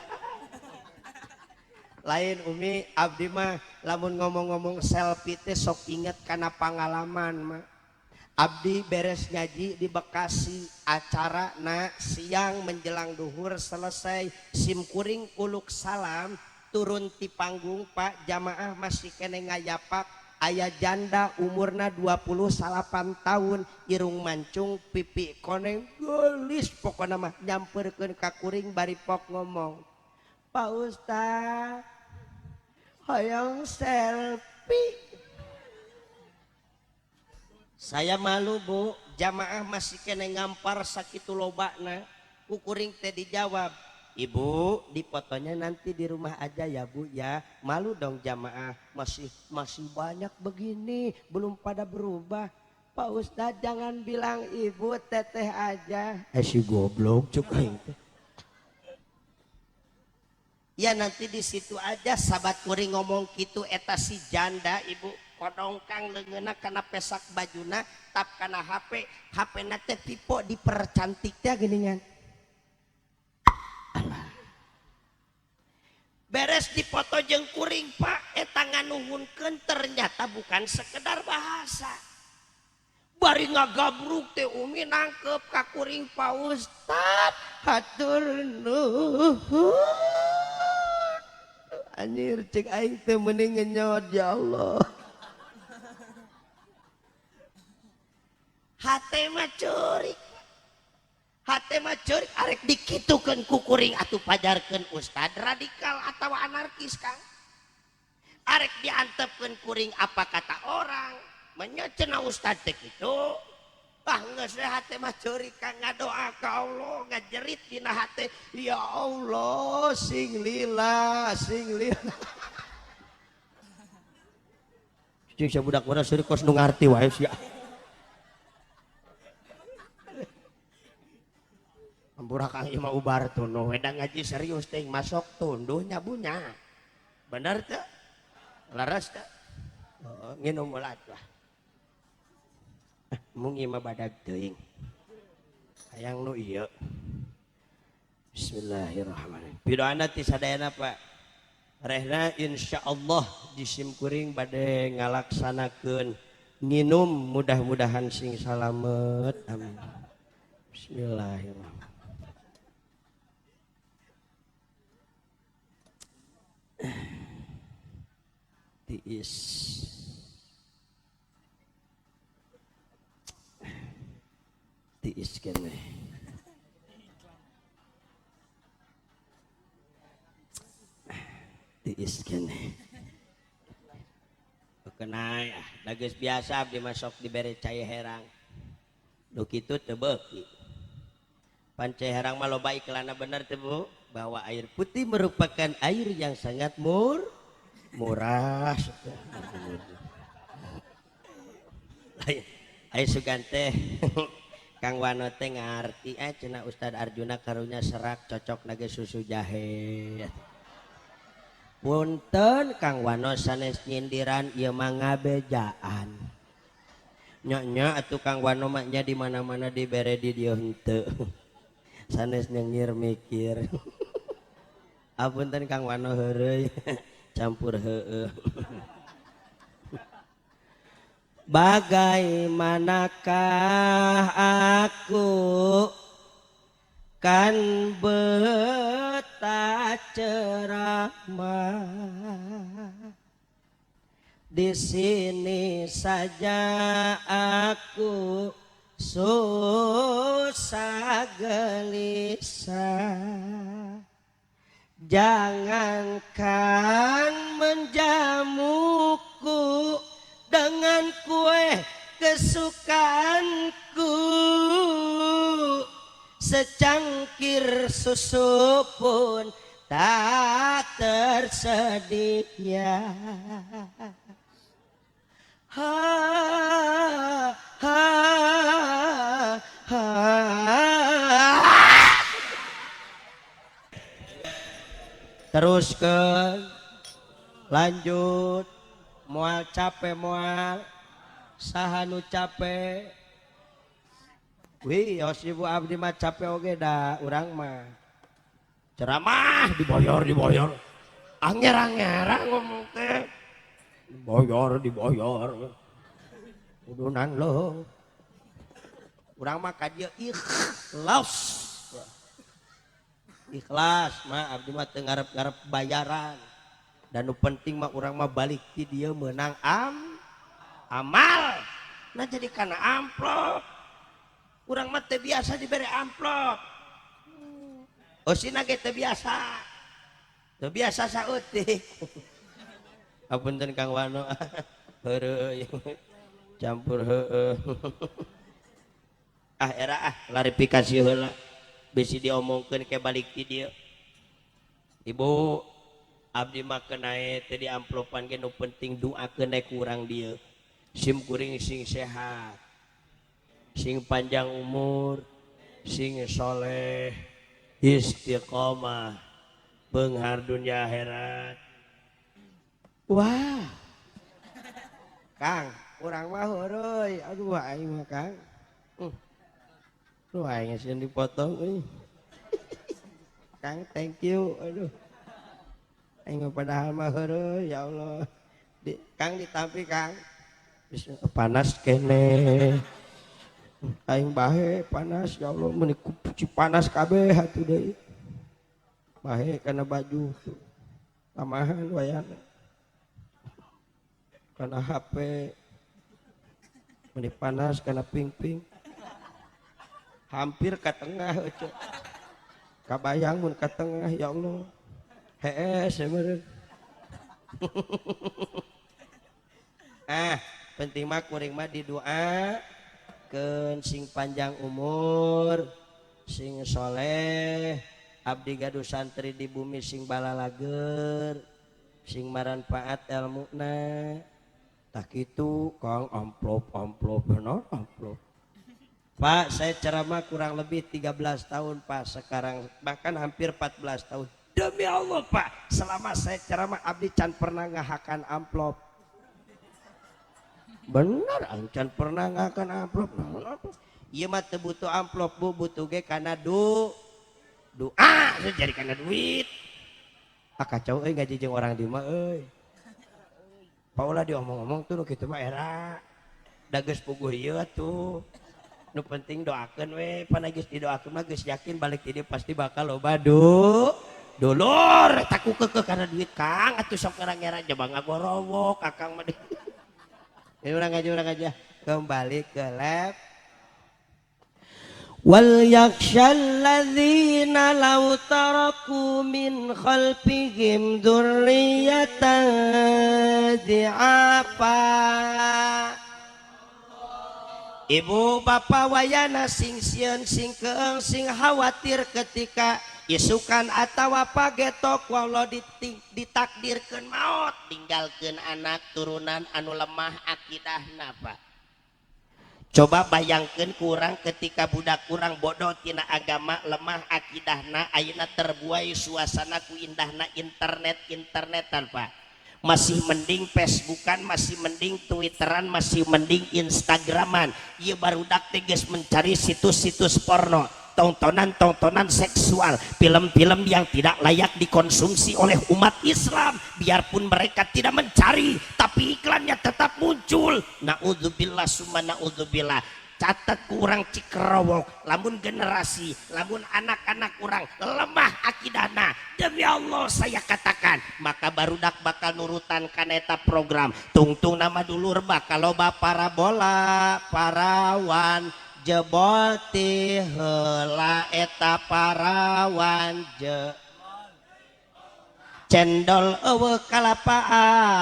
lain umi abdi mah lamun ngomong-ngomong selfie teh sok inget kana pangalaman mah abdi beres ngaji di Bekasi acara na siang menjelang duhur selesai sim kuring uluk salam turun ti panggung Pak jamaah masih kene ngayapak aya janda umurna 28 tahun irung mancung pipi koneng gelis pokona mah nyamperkeun ka kuring bari pok ngomong Pak Ustaz hoyong selfie saya malu Bu jamaah masih kena ngampar sakitu lobana ku kuring teh dijawab Ibu di fotonya nanti di rumah aja ya Bu ya malu dong jamaah masih banyak begini belum pada berubah Pak Ustaz jangan bilang ibu teteh aja
Si goblok cuk aing teh.
ya nanti di situ aja sahabat kuring ngomong gitu eta si janda ibu kodongkang leungeuna kana pesak bajuna tap kana HP na teh tipe dipercantik teh geuningan beres dipoto jeung kuring Pak eta nganuhunkeun ternyata bukan sekedar bahasa bari ngagabruk teh umi nangkep ka kuring Pak Ustad hatur nuhun anjir cek aing teh mending ngenyot ya Allah hate mah ceurik arek dikitukeun ku kuring atuh pajarkeun ustad radikal atau anarkis Kang arek diantepkeun kuring apa kata orang menyecenah ustad teh kitu ah geus we hate mah ceurik ka ngadoa ka Allah ngajerit dina hate ya Allah sing lila cing sabudak urang seurik kos nu ngarti wae sia ampura Kang Ima ubar tuh wedang ngaji serius teh masuk tunduh nyabunya bener teu laras teu nginum ulat lah mung Ima badag teuing hayang nu ieu bismillahirrahmanirrahim pidoana ti sadayana Pak rehna insyaallah jisim kuring bade ngalaksanakeun nginum mudah-mudahan sing salamet amin bismillahirrahmanirrahim tiis kene tiis kene kenai da geus biasa abdi masuk dibere cai herang nu kitu teu beuki pan cai herang mah loba iklanna bener teu Bu bahwa air putih merupakan air yang sangat murah Ayo sugante Kang Wano teh ngarti cenah Ustad Arjuna karunya serak cocok nage susu jahe punten Kang Wano sanes nyindiran ieu mah ngabejaan nya atuh Kang Wano mah nya di mana-mana dibere di dieu henteu sanes nyengir mikir apunten Kang Wano heureuy campur heueuh bagaimanakah aku kan betah ceramah di sini saja aku susah gelisah jangankan menjamuku dengan kue kesukaanku secangkir susu pun tak tersedia ha, ha, ha. Teruskan lanjut moal capek moal saha nu capek wih yos ibu abdi mah capek oge da urang mah ceramah dibayar anger ngomong teh dibayar udunan lo urang mah ka dieu ikhlas mah abdi mah teu ngarep bayaran dan nu penting mah urang mah balik ti dieu meunang amal nah jadi kana amplop urang mah teu biasa dibere amplop osina ge teu biasa saeutik apunten Kang Wano heureuy campur heueuh era klarifikasi heula bisi diomongkeun ke balik ti dieu ibu abdi mah kenae teh di amplopan ge nu penting doakeun daek urang dieu sim kuring sing sehat sing panjang umur sing soleh istiqomah beunghar dunya akhirat wah Kang urang mah heureui aduh aing mah Kang lu aing sieun dipotong euy Kang thank you aduh aing padahal mah heureuy ya Allah Kang ditampi Kang panas kene aing bahe panas ya Allah meuni kuci panas kabeh atuh deui bahe kana baju tamahan wayana kana HP meuni panas kana ping-ping hampir ka tengah cek kabayang mun ka tengah ya Allah hees meureun penting mah kuring mah di doa
mudah-mudahaken sing panjang umur, sing soleh, abdi gaduh santri di bumi sing balalager, sing manfaat ilmuna. Tak itu Kang amplop benar amplop. Pak, saya ceramah kurang lebih 13 tahun Pak, sekarang bahkan hampir 14 tahun. Demi Allah Pak, selama saya ceramah abdi can pernah ngahakan amplop. Benar, can pernah ngahakan amplop. Iya mah teu butuh amplop Bu, butuh ge kana doa, jadi kana duit. Kacau euy gaji jeung orang di mah euy. Paula diomong-omong tuh nu kitu mah era. Da geus puguh ieu tuh. Nu penting doakeun we, pan geus didoakeun mah geus yakin balik ti dieu pasti bakal loba dulur tak kukeukeuk kana duit Kang atuh sok ngera-ngera aja bang ngagorowok Akang mah. Ini urang aja kembali ke lab. Wal yakshal ladzina law taraku min khalfihim dzurriyyatan dhi'afa. Ibu bapak wayana sing sieun sing keung sing khawatir ketika isukan atawa pagetok walau ditakdirkeun maut tinggalkeun anak turunan anu lemah akidahna Pak. Coba bayangkeun kurang ketika budak kurang bodoh tina agama lemah akidahna ayeuna terbuai suasana ku indahna internetan Pak. Masih mending Facebookan, masih mending Twitteran, masih mending Instagraman. Ieu barudak teh geus mencari situs-situs porno, tontonan seksual, film-film yang tidak layak dikonsumsi oleh umat Islam. Biarpun mereka tidak mencari, tapi iklannya tetap muncul. Naudzubillah summa naudzubillah. Catat kurang cikerowok, lamun generasi, lamun anak-anak kurang lemah akidahna, demi Allah saya katakan, maka barudak bakal nurutan kaneta program. Tungtung nama dulur bakal loba parabola, parawan, jebol ti heula eta parawan cendol eueuh kalapaan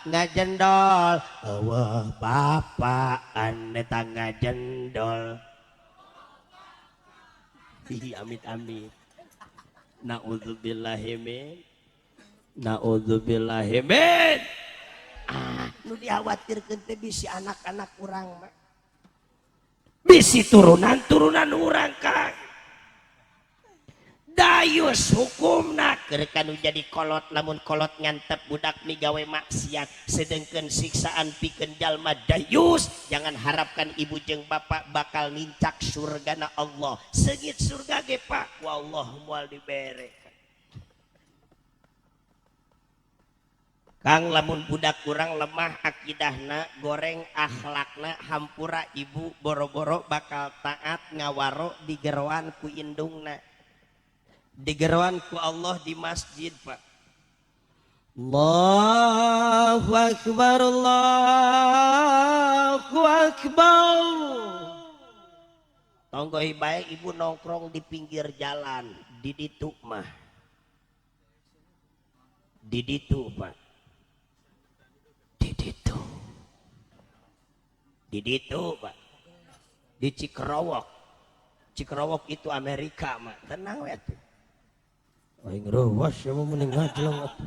ngajendol eueuh bapaan eta ngajendol. Amit naudzubillahi min nu dikhawatirkeun teh bisi anak-anak urang mah bisi turunan urang Kang. Dayus hukumna kerekanu jadi kolot, lamun kolot ngantep budak migawe maksiat sedengkeun siksaan pikeun jalma dayus. Jangan harapkan ibu jeung bapak bakal nincak surgana Allah. Seungit surga ge Pak, wallah moal dibere. Kang lamun budak kurang lemah akidahna, goreng akhlakna, hampura ibu boro-boro bakal taat ngawaro digeroan ku indungna. Digeroan ku Allah di masjid Pak. Allahu Akbar, Allahu Akbar. Tonggohi bae ibu nongkrong di pinggir jalan, di ditu mah. Di ditu Pak. Di ditu. Di ditu Pak. Di Cikerowok. Cikerowok itu Amerika mah. Tenang we atuh. Aing rewas ya mending ngajleng atuh.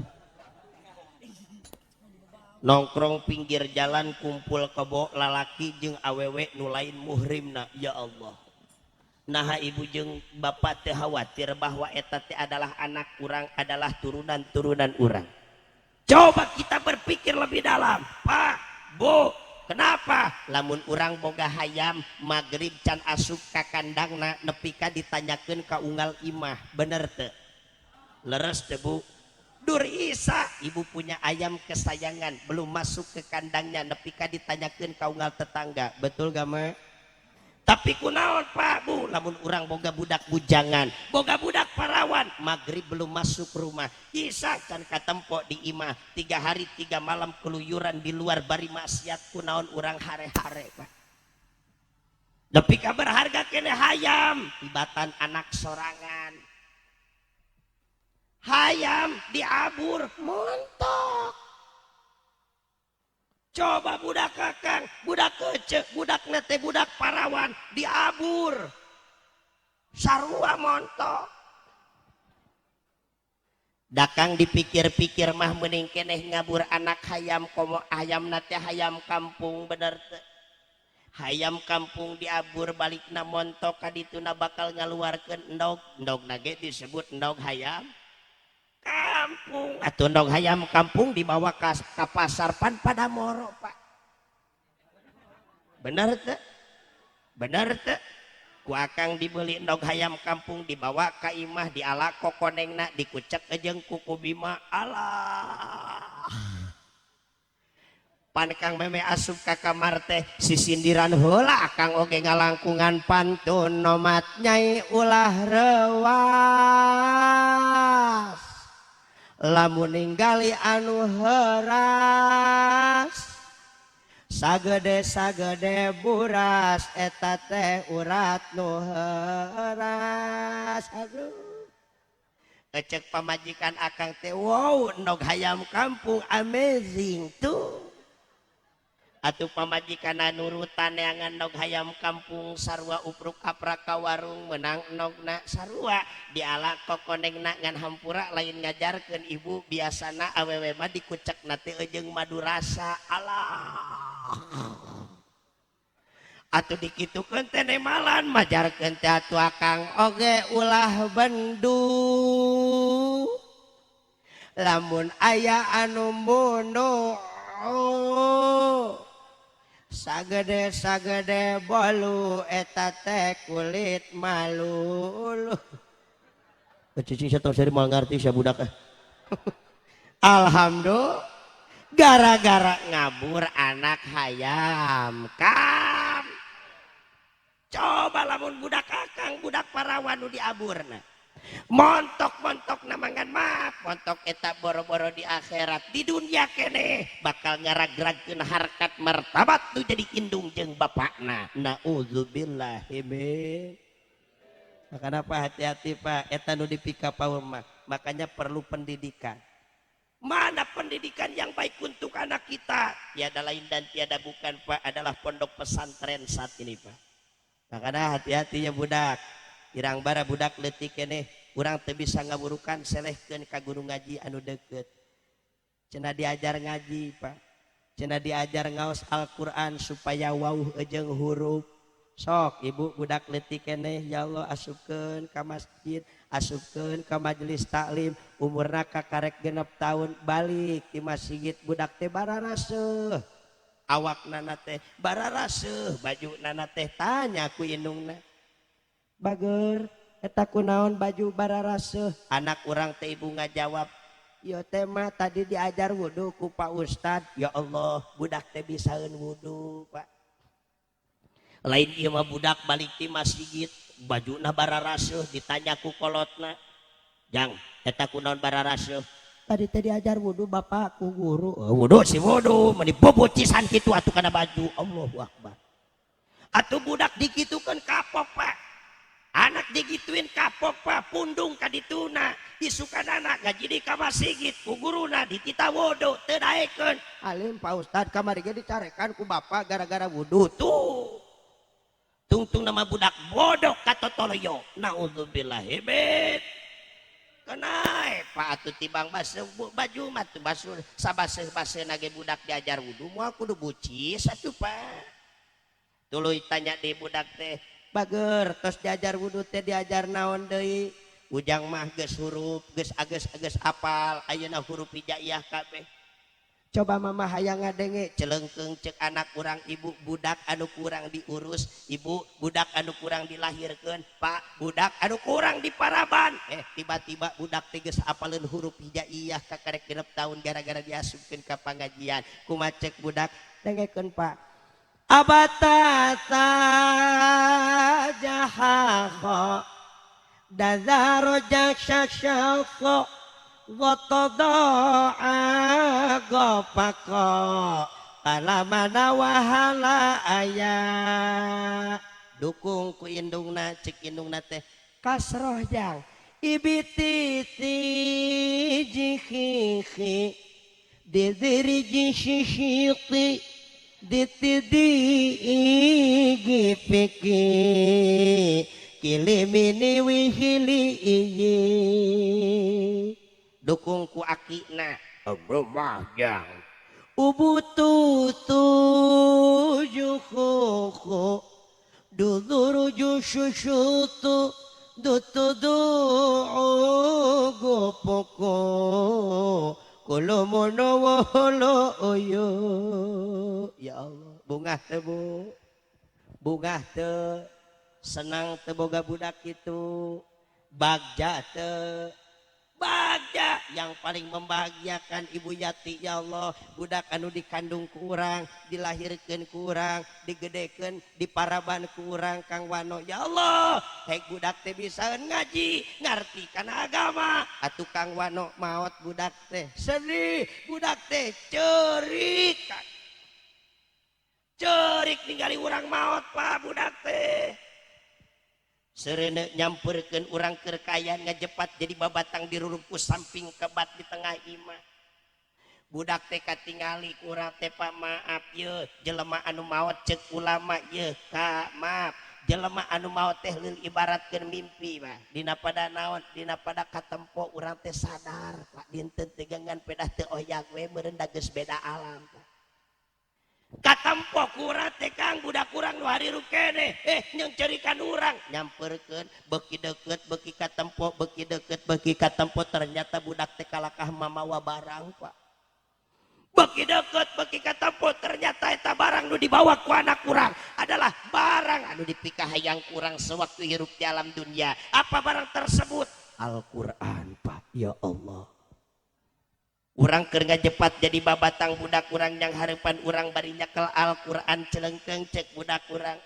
Nongkrong pinggir jalan kumpul kebo lalaki jeung awewe nu lain muhrimna. Ya Allah. Nah ibu jeung bapak teh khawatir bahwa eta teh adalah anak urang, adalah turunan urang. Coba kita berpikir lebih dalam. Pak, Bu, kenapa lamun urang boga hayam magrib can asup ka kandangna nepi ka ditanyakeun ka unggal imah, bener teu? Leres teh Bu. Dur Isa, ibu punya ayam kesayangan, belum masuk ke kandangnya nepi ka ditanyakeun ka unggal tetangga, betul gak mah? Tapi kunaon Pak Bu, lamun urang boga budak bujangan, boga budak parawan, magrib belum masuk rumah, Isa can katempo di imah 3 hari 3 malam keluyuran di luar bari maksiat, kunaon urang hare-hare Pak. Nepi ka berharga kene hayam, tibatan anak sorangan. Hayam diabur montok.
Coba budak kakang, budak kecek, budak nete, budak parawan diabur. Sarua montok. Dakang dipikir-pikir mah mending keneh ngabur anak hayam komo ayam nate hayam kampung bener teh. Hayam kampung diabur balikna montok kadituna bakal ngaluarkeun endog nage disebut endog hayam kampung. Atuh endog hayam kampung dibawa ka pasar pan pada moro Pak. Bener teh? Bener teh? Ku akang dibeli endog hayam kampung dibawa ka imah diala kokonengna dikucek jeung kuku bima alah. Pan Kang meme asup ka kamar teh sisindiran heula akang oge ngalangkungan pantun nomat nyai ulah rewas lamun ninggali anu heuras sagede buras eta teh urat nu heuras. Aduh ecek pamajikan akang teh wow endog hayam kampung amazing tuh. Atuh pamajikan nurutan yang endog hayam kampung sarua upruk aprak ka warung menang endogna sarua diala kokonengna ngan hampura lain ngajarkeun ibu biasana awewe mah dikucekna teh jeung madu rasa alah. Atuh dikitukeun teh nemalan majarkeun teh atuh akang oge ulah bendu lamun aya anu bunuh sagede bolu eta teh kulit malu. Cicing sator sari mal ngarti sia budak. Alhamdulillah gara-gara ngabur anak hayam kam. Coba lamun budak akang budak parawan nu diaburna. Montok namangan maaf montok eta boro-boro di akhirat di dunia kene bakal ngaragragkeun harkat martabat nu jadi indung jeung bapakna. Nauzubillahi min. Makanya Pak hati-hati Pak eta nu dipika paul mah makanya perlu pendidikan. Mana pendidikan yang baik untuk anak kita? Tiada lain dan tiada bukan Pak adalah pondok pesantren saat ini Pak. Makanya hati-hati ya budak. Irang bara budak leutik keneh urang teu bisa ngaburukan selehkeun ka guru ngaji anu deukeut. Cenah diajar ngaji Pak. Cenah diajar ngaos Al-Qur'an supaya wauh jeung huruf. Sok ibu budak leutik keneh ya Allah asupkeun ka masjid, asupkeun ka majelis taklim, umurna kakarek 6 tahun balik di masjid budak teh bararaseuh. Awakna teh bararaseuh, bajuna teh tanya ku indungna. Bager eta kunaon baju bararaseuh? Anak urang teh ibu ngajawab, "Ieu teh mah tadi diajar wudu ku Pak Ustad." Ya Allah, budak teh bisaeun wudu, Pak. Lain ieu mah budak balik di masjid, bajuna bararaseuh ditanya ku kolotna, "Jang, eta kunaon bararaseuh?" Tadi teh diajar wudu Bapak ku guru. Oh, wudu si wudu, meni bobotisan kitu atuh kana baju. Allahu Akbar. Atuh budak dikitukeun kapok, Pak. Anak digituin kapok Pak, pundung kadituna isukanana ngaji di ka masjid ku guruna ditita wudu teu daekeun. Alim Pak Ustad kamari ge dicarekan ku bapak gara-gara wudu tuh. Tungtung nama budak bodoh katotoloyo. Naudzubillahi min. Kenai Pak atuh tibang baseuh baju mah tuh basuh sabaseuh-baseuhna ge budak diajar wudu moal kudu bucis atuh Pak. Tuluy tanya di budak teh, "Bager tos diajar wudu teh diajar naon deui?" Ujang mah geus huruf geus ageus apal ayeuna huruf hijaiyah kabeh. Coba mama hayang ngadenge celengkeung cek anak kurang ibu budak anu kurang diurus, ibu budak anu kurang dilahirkeun, Pak budak anu kurang diparaban. Tiba-tiba budak teh geus apaleun huruf hijaiyah kakarek 6 tahun gara-gara diasupkeun ka pangajian. Kumaha cek budak, "Dengekeun Pak. Abatata jahakho dazaro jakshashakho gotodo'a gopako kalamana wahala ayah." Dukung ku indungna cek indungna teh kasroh jang ibititi jihihi
Didiriji syishiti ditidigi fiki kilimini wihili iyi
dukung ku akina rumahjang
ubutu tujuhuhu duduru jusyushutu dutudu gopoko kolomono waholo oyo ya Allah bungah teu Bu bungah teu senang teu boga budak itu bagja teu bagja yang paling membahagiakan Ibu Yati ya Allah budak anu dikandung ku urang dilahirkeun ku urang digedekeun diparaban ku urang Kang Wano ya Allah hek budak teh bisa ngaji ngarti kana agama atuh Kang Wano maot budak teh sedih budak teh cerik ningali urang maot Pak budak teh serene nyamperkeun urang keur kaya ngajepat jadi babatang dirurupku samping kebat di tengah imah budak teh katingali ku urang teh Pak maaf ye jelema anu maot ceuk ulama ye ka maaf jelema anu maot teh leuwih ibaratkeun mimpi Pak dina pada naon dina pada katempo urang teh sadar Pak dinten teh gangan pedah teu oyag we meureun da geus beda alam Pak katempo kurang teh Kang budak kurang nu hariru keneh nyeng cerikan urang nyamperkeun beuki deukeut beuki katempo beuki deukeut beuki katempo ternyata budak teh kalakah mamawa barang Pak beuki deukeut beuki katempo ternyata eta barang nu dibawa ku anak kurang adalah barang anu dipikah hayang kurang sewaktu hirup di alam dunia apa barang tersebut Al-Qur'an Pak ya Allah urang keur ngajepat jadi babatang budak urang yang harapan urang bari nyakel Al-Qur'an celengkeung cek budak urang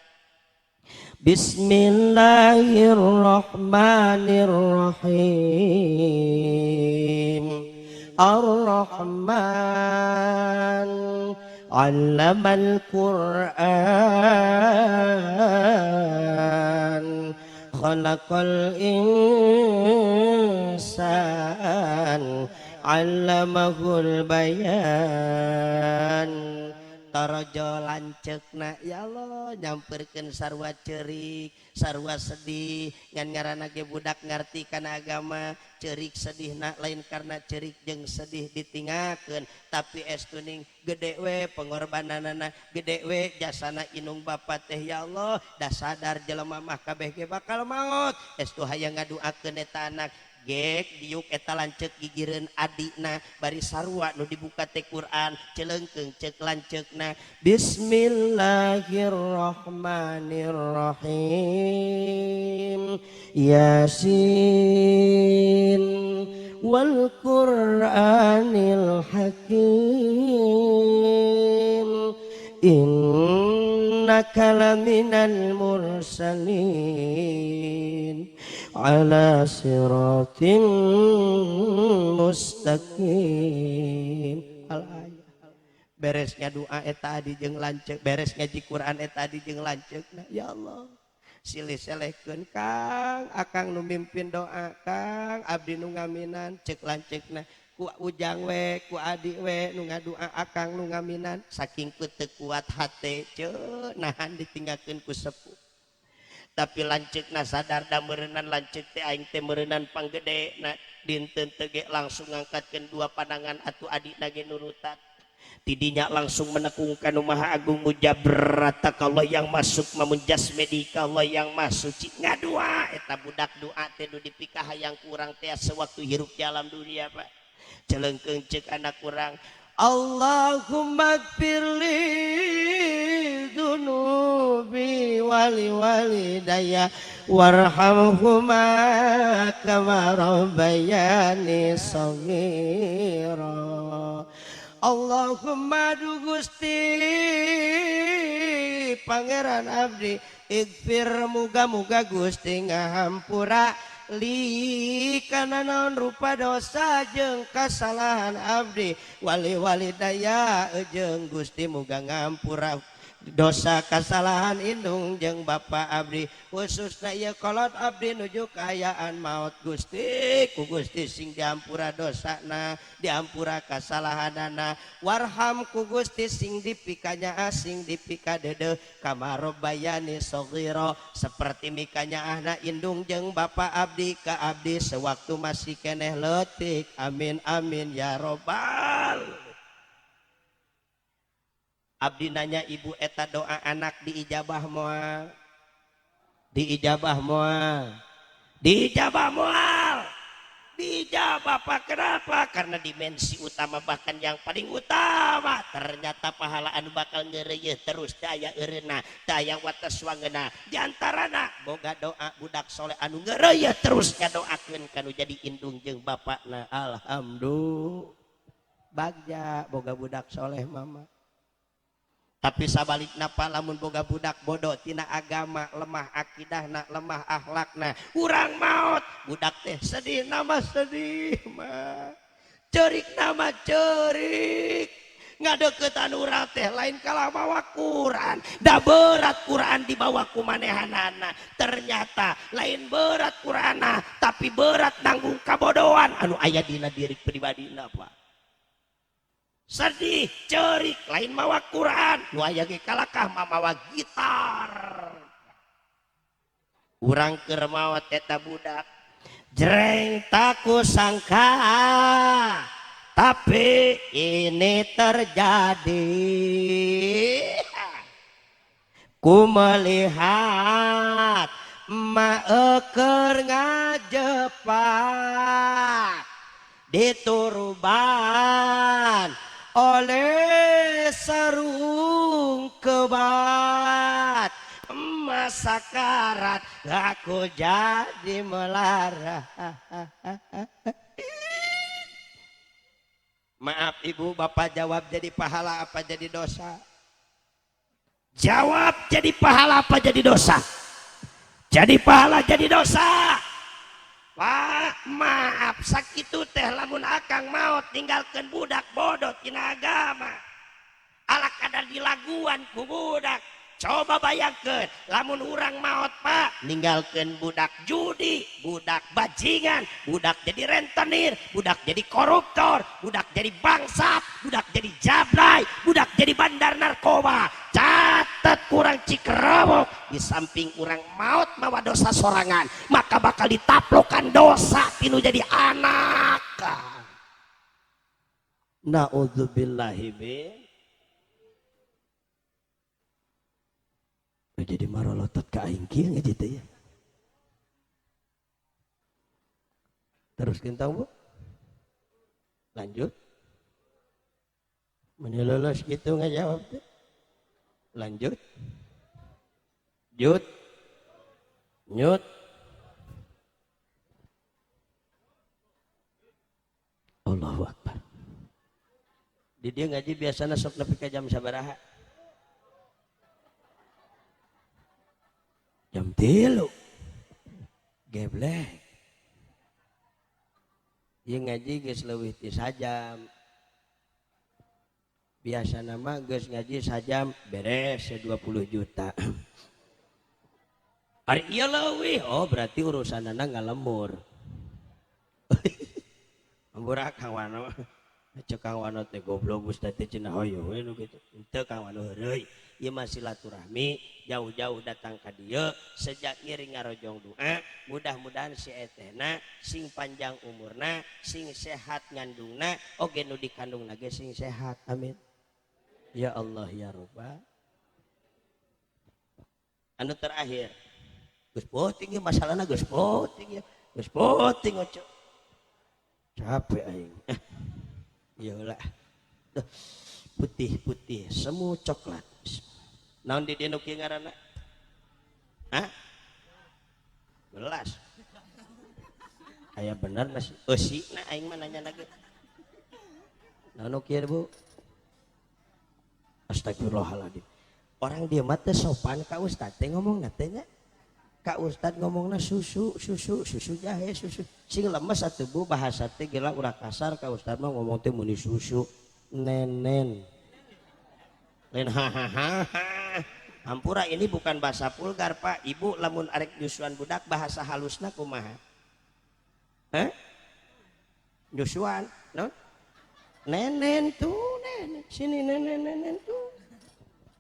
Bismillahirrahmanirrahim Ar-Rahman 'allamal Qur'an khalaqal insan 'allamahul bayan taraja lanceukna ya Allah nyamperkeun sarua ceurik sarua sedih ngan ngaranna ge budak ngarti kana agama ceurik sedihna lain karena ceurik jeung sedih ditinggalkeun tapi estuning gede we pengorbananana gede we jasana inung bapa teh ya Allah da sadar jelema mah kabeh ge bakal maot estu hayang ngaduakeun eta anak gek diuk eta lanceuk gigireun adina bari sarua nu dibuka teh Quran celengkeung ceuk lanceukna Bismillahirrahmanirrahim Yasin wal Qur'anil Hakim innaka laminal mursalin ala siratim mustaqim al-ayat beresnya doa eta adi jeung lanceuk beres ngaji Quran eta adi jeung lanceukna ya Allah silih selehkeun Kang akang nu mimpin doa Kang abdi nu ngaminan ceuk lanceukna ku ujang we ku adi we nu ngadoa akang nu ngaminan saking teu kuat hate ceuk nahan ditinggalkeun ku sepuh tapi lanceukna sadar da meureunnan lanceuk teh aing teh meureunnan panggedena dinten teh ge langsung ngangkatkeun dua pandangan atuh adina ge nurutan tidinya langsung menekungkan Maha Agung mujabrata Allah yang masuk mamunjasmedi ka Allah yang masuk ngadua eta budak doa teh nu dipikah hayang kurang teh sewaktu hirup di alam dunia Pak celengkeung ceuk anak kurang Allahumma gfirli dunubi wali walidayya warhamhuma kama rabbayani shaghira Allahumma du Gusti Pangeran abdi igfir muga-muga Gusti ngahampura li kana naon rupa dosa jeung kasalahan abdi wali walidaya jeung Gusti muga ngampura
dosa kesalahan indung jeung Bapak Abdi khususna ieu kolot abdi nuju kaayaan maut Gusti ku Gusti sing diampura dosana diampura kasalahanana warham ku Gusti sing dipikanya asing dipika dede kamaro bayani soghiro seperti mikanya ahna indung jeung Bapak Abdi ka abdi sewaktu masih keneh leutik amin amin ya robbal. Abdi nanya ibu eta doa anak diijabah moal diijabah moal diijabah moal diijabah apa kenapa karena dimensi utama bahkan yang paling utama ternyata pahala anu bakal ngeureuy terus daya eureuna daya wates wangeuna diantarana boga doa budak soleh anu ngeureuy terus ngadoakeun kanu jadi indung jeung bapakna alhamdulillah bagja boga budak soleh mama. Tapi sabalikna lamun boga budak bodoh tina agama lemah akidahna lemah akhlakna urang maut budak teh sedih nama sedih mah cerik nama cerik ngadeukeutan urang teh lain kalah mawa Quran da berat Quran dibawa ku manehanana ternyata lain berat Qurana tapi berat nanggung kabodohan anu aya dina diri pribadina Pak. Sedih cerik lain mawa Quran nu aya ge kalakah mamawa gitar urang keur maot eta budak jreng taku sangka tapi ini terjadi ku melihat emak keur ngajepak dituruban oleh sarung kebat emas sakarat aku jadi melara. Maaf ibu bapak jawab jadi pahala apa jadi dosa? Jawab jadi pahala apa jadi dosa? Jadi pahala jadi dosa. Pak maaf sakitu teh lamun akang maut tinggalkan budak bodoh tina agama ala kadar dilaguan ku budak coba bayangkeun lamun urang maut Pak ninggalkeun budak judi budak bajingan budak jadi rentenir budak jadi koruptor budak jadi bangsat budak jadi jablay budak jadi bandar narkoba catat kurang cikerewok di samping urang maut mawa dosa sorangan maka bakal ditaplokan dosa tinu jadi anak naudzubillahi min jadi marolotot ka aing kieu gitu ya. Teruskeun tahu Bu? Lanjut. Mun lulus gitu ngajawab teh. Lanjut. Jut. Nyut. Allahu Akbar. Di dia ngaji biasana sok nepi ka jam sabaraha? Jam 3 geblek ieu ngaji geus leuwih ti sajam biasa nama geus ngaji sajam beres 20 juta ari ieu leuwih oh berarti urusanana ngalemur ambura Kang Wano cek Kang Wano teh goblok Ustaz teh cenah hoyo we nu kitu henteu Kang Wano heureuy ieu mah silaturahmi jauh-jauh datang ka dieu sejak ngiring ngarojong doa mudah-mudahan si etena sing panjang umurna sing sehat ngandungna oge nu dikandungna ge sing sehat amin ya Allah ya Rabbal anu terakhir geus poting ieu masalahna geus poting oco capek aing iyalah putih-putih semu coklat naon di dieu kieu ngaranna hah gelas aya bener nasi eusina aing mah nanya lagi naon kieu Bu astagfirullahaladzim orang dia mah teh sopan ka ustad teh ngomongna teh nya ka ustad ngomongna susu jahe susu sing lemes atuh Bu bahasa teh geula ulah kasar ka ustad mah ngomong teh muni susu nenen Lain hahaha. Hampura ini bukan bahasa vulgar Pak. Ibu lamun arek nyusuan budak bahasa halusna kumaha? Hah? Nyusuan, no? Nenen tuh, nenen. Sini nenen tuh.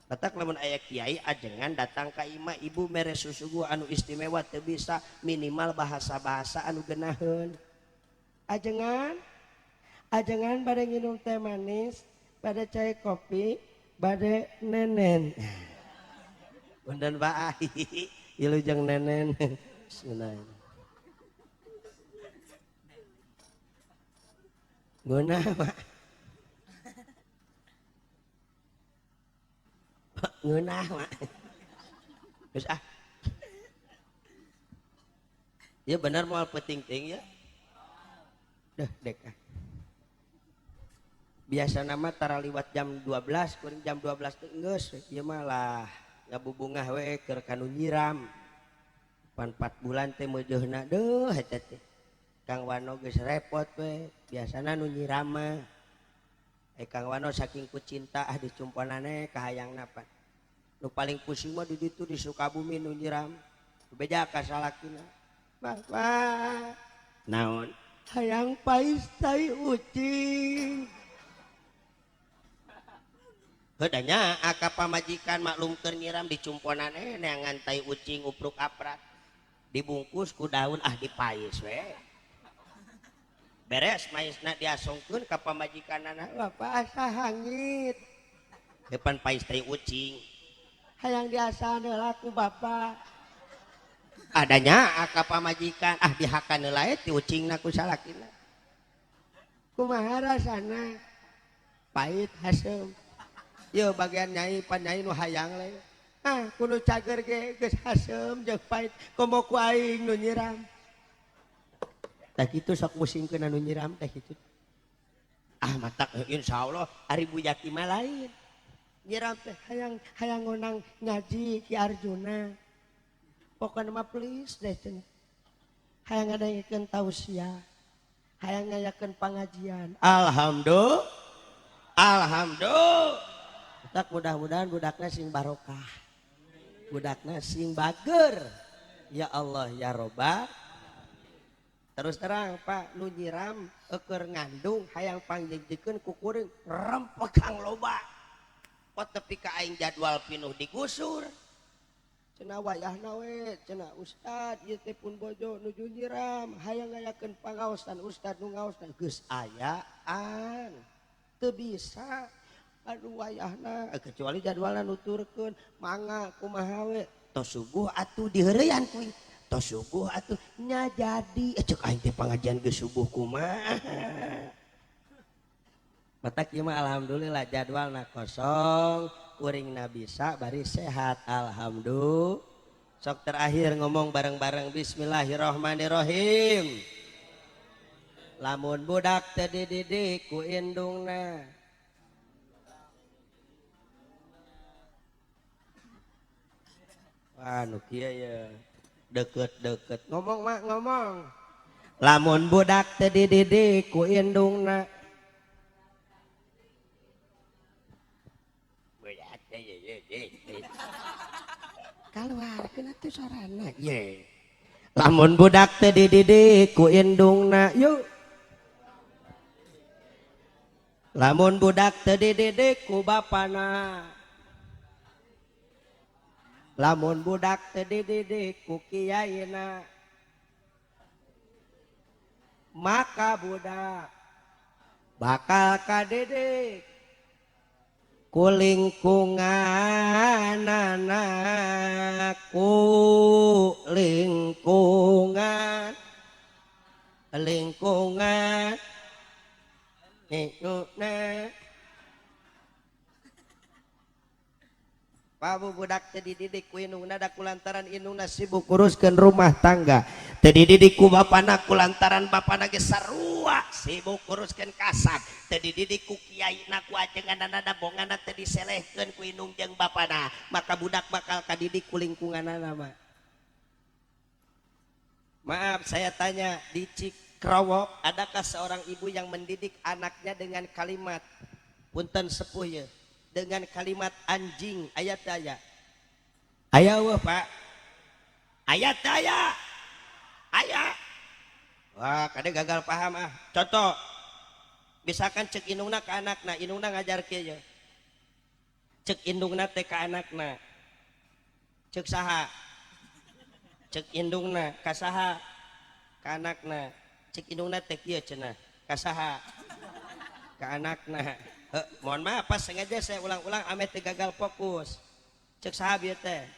Batak lamun aya kiai ajengan datang ka imah ibu mere susugu anu istimewa teu bisa minimal bahasa-bahasa anu geunaheun. Ajengan bade nginum teh manis, bade cai kopi, bade nenen. Punten Pak, ilu jeung nenen. Sunai. Guna Pak. Ngeunah Pak. Geus ah. Ya benar moal penting-ting ya. Dah dek ah. Biasa nama tara liwat jam 12, kuring jam 12 teh geus ieu malah ngabubungah we keur kanu nyiram. Pan 4 bulan teh meujeuhna deuh eta teh. Kang Wano geus repot we, biasana nu nyiram mah. Kang Wano saking ku cinta dicumponane ka hayangna pan. Nu paling pusing mah di ditu di Sukabumi nu nyiram. Beja ka salakina. Bapak. Naon? Hayang pais tai ucing. Hedanya aka pamajikan maklum keur nyiram dicumponane neangan tai ucing upruk aprat. Dibungkus ku daun dipais we. Beres maisna diasongkeun ka pamajikanana, Bapak asa hangit. Depan pais tai ucing. Hayang diasaan heula ku Bapak. Adanya aka pamajikan dihakan heula ti ucingna ku salakina. Kumaha rasana? Pait hasem. Yo bagian nyai pan nyai nu hayang le. Kudu cager ge geus hasem jeung pait komo ku aing nu nyiram. Tah kitu sok musingkeun anu nyiram teh kitu. Matak insyaallah ari bujaki mah lain. Nyiram teh hayang ngonang ngaji Ki Arjuna. Pokona mah please deh cenah. Hayang ngadaikeun tausiah. Hayang ngayakeun pangajian. Alhamdulillah. Tak mudah-mudahan budakna sing barokah. Budakna sing bager. Ya Allah ya Robbal. Terus terang Pak nu nyiram keur ngandung hayang pangjejikeun ku kuring rempekang loba. Pot tepi ka aing jadwal pinuh digusur. Cenah wayahna we, cenah ustad ieu teh pun bojo nuju nyiram, hayang ngayakeun pangaosan ustad nu ngaosna geus ayaan. Teu bisa. Aduh wayahna kecuali jadwalna nuturkeun mangga kumaha we tos subuh atuh diheureuyan kuy tos subuh atuh nya jadi cek aing teh pangajian geus subuh kumaha matak ieu mah alhamdulillah jadwalna kosong kuringna bisa bari sehat alhamdulillah. Sok terakhir ngomong bareng-bareng bismillahirrahmanirrahim. Lamun budak teu dididik ku indungna anu kieu ya deket ngomong mak ngomong lamun budak teu dididik ku indungna berat kaluarkeun atuh sorana ye lamun budak teu dididik ku indungna yuk lamun budak teu dididik ku bapana lamun budak teu dididik ku kiyaina maka budak bakal kadidik ku lingkunganana ku lingkungan Pabu budak teu dididik ku indungna da kulantaran indungna sibuk nguruskeun rumah tangga. Teu dididik ku bapana kulantaran bapana ge sarua sibuk nguruskeun kasab. Teu dididik ku kiyaina ku ajenganna da bongana teu diselehkeun ku indung jeung bapana. Maka budak bakal kadidik ku lingkunganana mah. Maaf saya tanya di Cikrowok adakah seorang ibu yang mendidik anaknya dengan kalimat punten sepuh ye dengan kalimat anjing ayat daya. Aya weh Pak. Ayat daya. Aya. Wah, kade gagal paham ah. Contoh. Misalkan cek indungna ke anakna, indungna ngajar kieu. Cek indungna teh ka anakna. Cek saha? Cek indungna ka saha? Ka anakna. Cek indungna teh kieu cenah. Ka saha? Ka anakna. Mohon maaf pas sengaja saya ulang-ulang ame teh gagal fokus. Cek saha bieu teh?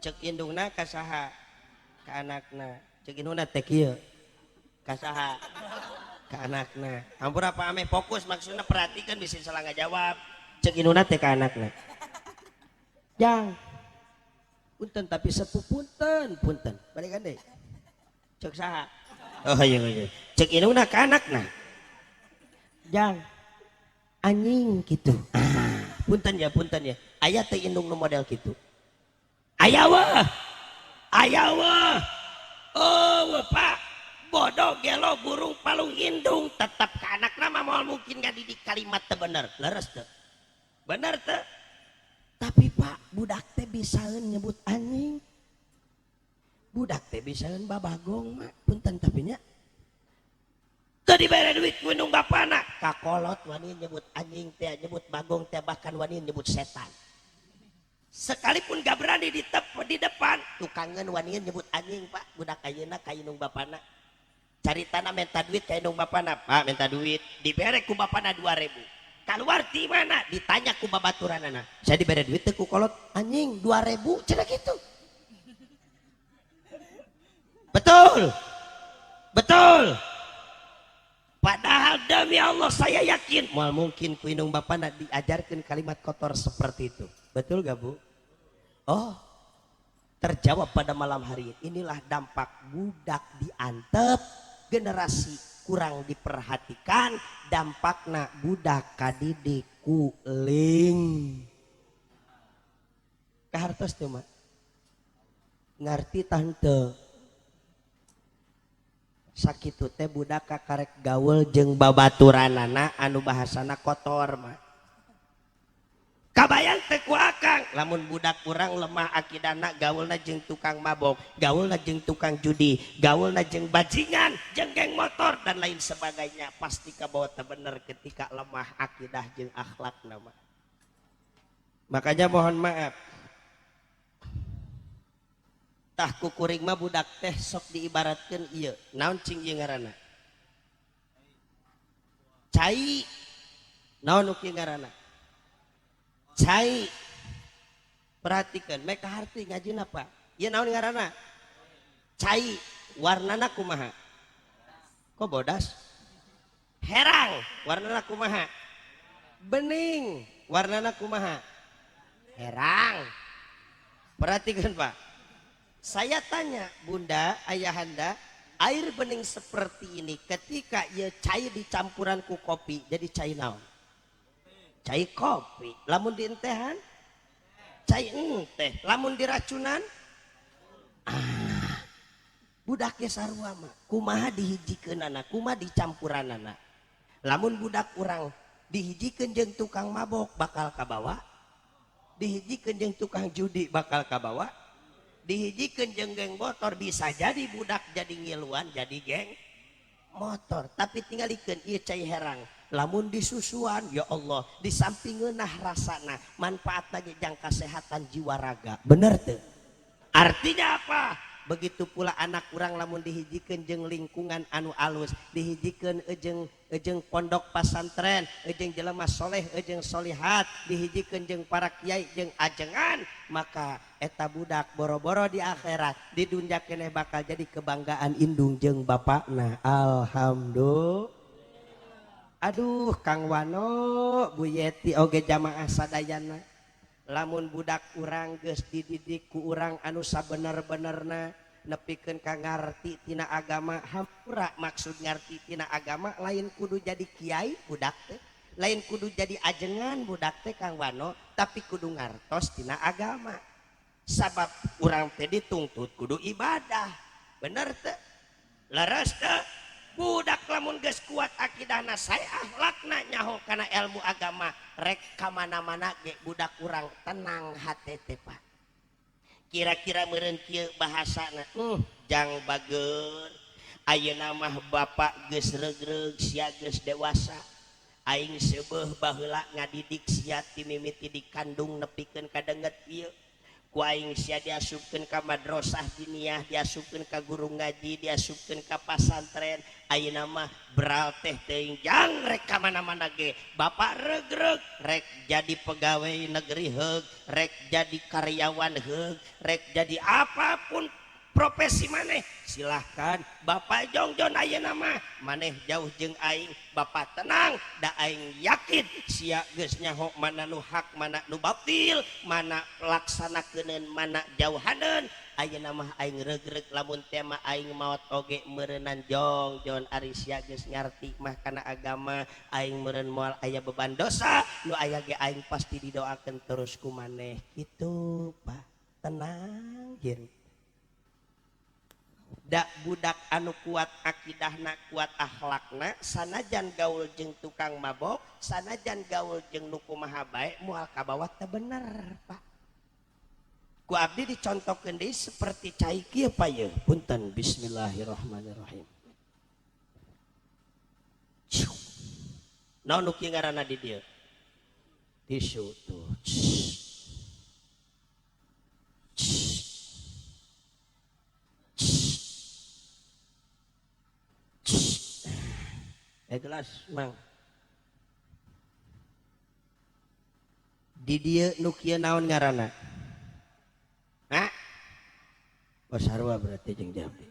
Cek indungna ka saha? Ka anakna. Cek indungna teh kieu. Ka saha? Ka anakna. Hampura apa ame fokus maksudnya perhatikan bisa salah ngajawab. Cek indungna teh ka anakna. Jang. Punten tapi sepuh punten. Balikan deh. Cek saha? Oh iya. Cek indungna ka anakna. Jang. Anjing gitu. Punten ya. Aya teh indung nu model gitu. Aya weh. Oh weh Pak. Bodoh gelo burung palung indung tetap ke anak nama mau mungkin gak didik kalimat teh bener leres teh bener teh tapi Pak budak teh bisa nyebut anjing budak teh bisa babagong mak punten tapi nya tadi bayar duit ku indung bapana kakolot wani nyebut anjing teh nyebut bagong teh bahkan wani nyebut setan sekalipun gak berani di depan tukangan wani nyebut anjing Pak budak ayeuna ka indung bapana cari tanah minta duit kayak dong bapana Pak minta duit dibere ku bapana 2.000 keluar di mana ditanya ku babaturanana saya dibere duit ku kolot anjing 2.000 cenah gitu betul padahal demi Allah saya yakin mal mungkin ku indung bapana diajarkan kalimat kotor seperti itu betul gak Bu oh terjawab pada malam hari ini. Inilah dampak budak diantep generasi kurang diperhatikan dampakna budak kadidik kuling kahartos teh mah ngarti tante sakitu teh budak karek gaul jeung babaturanana anu bahasana kotor mah kabayang teh ku akang lamun budak kurang lemah akidana gaulna jeung tukang mabok gaulna jeung tukang judi gaulna jeung bajingan jeung geng motor dan lain sebagainya pasti kabawa teh bener ketika lemah akidah jeung akhlakna mah makanya mohon maaf tah ku kuring mah budak teh sok diibaratkeun ieu naon cing ieu ngaranna cai naon uki ngaranna cai perhatikan mereka harti ngaji apa ya naon ngaranna cai warnana kumaha kok bodas herang warnana kumaha bening warnana kumaha herang perhatikan Pak saya tanya Bunda ayahanda air bening seperti ini ketika ia cai dicampuran ku kopi jadi cai naon cai kopi lamun dientehan cai teh lamun diracunan budak ge sarua mah kumaha dihijikeunana kumaha dicampuranana lamun budak urang dihijikeun jeung tukang mabok bakal kabawa dihijikeun jeung tukang judi bakal kabawa dihijikeun jeung geng motor bisa jadi budak jadi ngiluan jadi geng motor tapi tingalikeun ieu cai herang lamun disusuan ya Allah di samping ngeunah rasana manfaat lagi jang kesehatan jiwa raga bener tuh artinya apa begitu pula anak kurang lamun dihijikeun jeung lingkungan anu alus dihijikeun ejeng pondok pesantren ejeng jelema soleh ejeng solihat dihijikeun jeung para kiai jeung ajengan maka eta budak boro-boro di akhirat di dunya keneh bakal jadi kebanggaan indung jeung bapakna alhamdulillah. Aduh Kang Wano Bu Yeti oge jamaah sadayana lamun budak urang geus dididik ku urang anu sabener-benerna nepikeun ka ngarti tina agama hampura maksud ngarti tina agama lain kudu jadi kiai budak teh lain kudu jadi ajengan budak teh Kang Wano tapi kudu ngartos tina agama sabab urang teh dituntut kudu ibadah bener teh leres teh budak lamun geus kuat akidahna saya akhlakna nyaho kana ilmu agama rek ka mana-mana ge budak urang tenang hate teh Pak. Kira-kira meureun kieu bahasana jang bageun ayeuna mah bapak geus regreg sia geus dewasa aing seubeuh baheula ngadidik sia ti mimiti dikandung nepikeun ka deungeut ieu ku aing sia diasupkeun ka madrasah diniyah diasupkeun ka guru ngaji diasupkeun ka pasantren ayeuna mah beral teh teuing jang rek ka mana-mana ge bapak regreg rek jadi pegawai negeri heug rek jadi karyawan heug rek jadi apapun profesi maneh silahkan bapak jongjon ayeuna mah maneh jauh jeung aing bapak tenang da aing yakin sia geus nyaho mana nu hak mana nu batil mana laksanakeun mana jauhaneun ayeuna mah aing regreg lamun teh mah aing maot oge meureunan jongjon ari sia geus ngarti mah kana agama aing meureun moal aya beban dosa nu aya ge aing pasti didoakeun terus ku maneh kitu Pak tenang hirup dak budak anu kuat akidahna kuat akhlakna sanajan gaul jeung tukang mabok sanajan gaul jeung nu kumaha bae moal kabawa teh bener Pak ku abdi dicontohkeun deui seperti cai kieu Pak ye punten bismillahirrahmanirrahim naon nu kieu ngaranna di dieu tisu tuh gelas mang di dieu nu kieu naon ngaranna Basarwa berarti jeung Jambi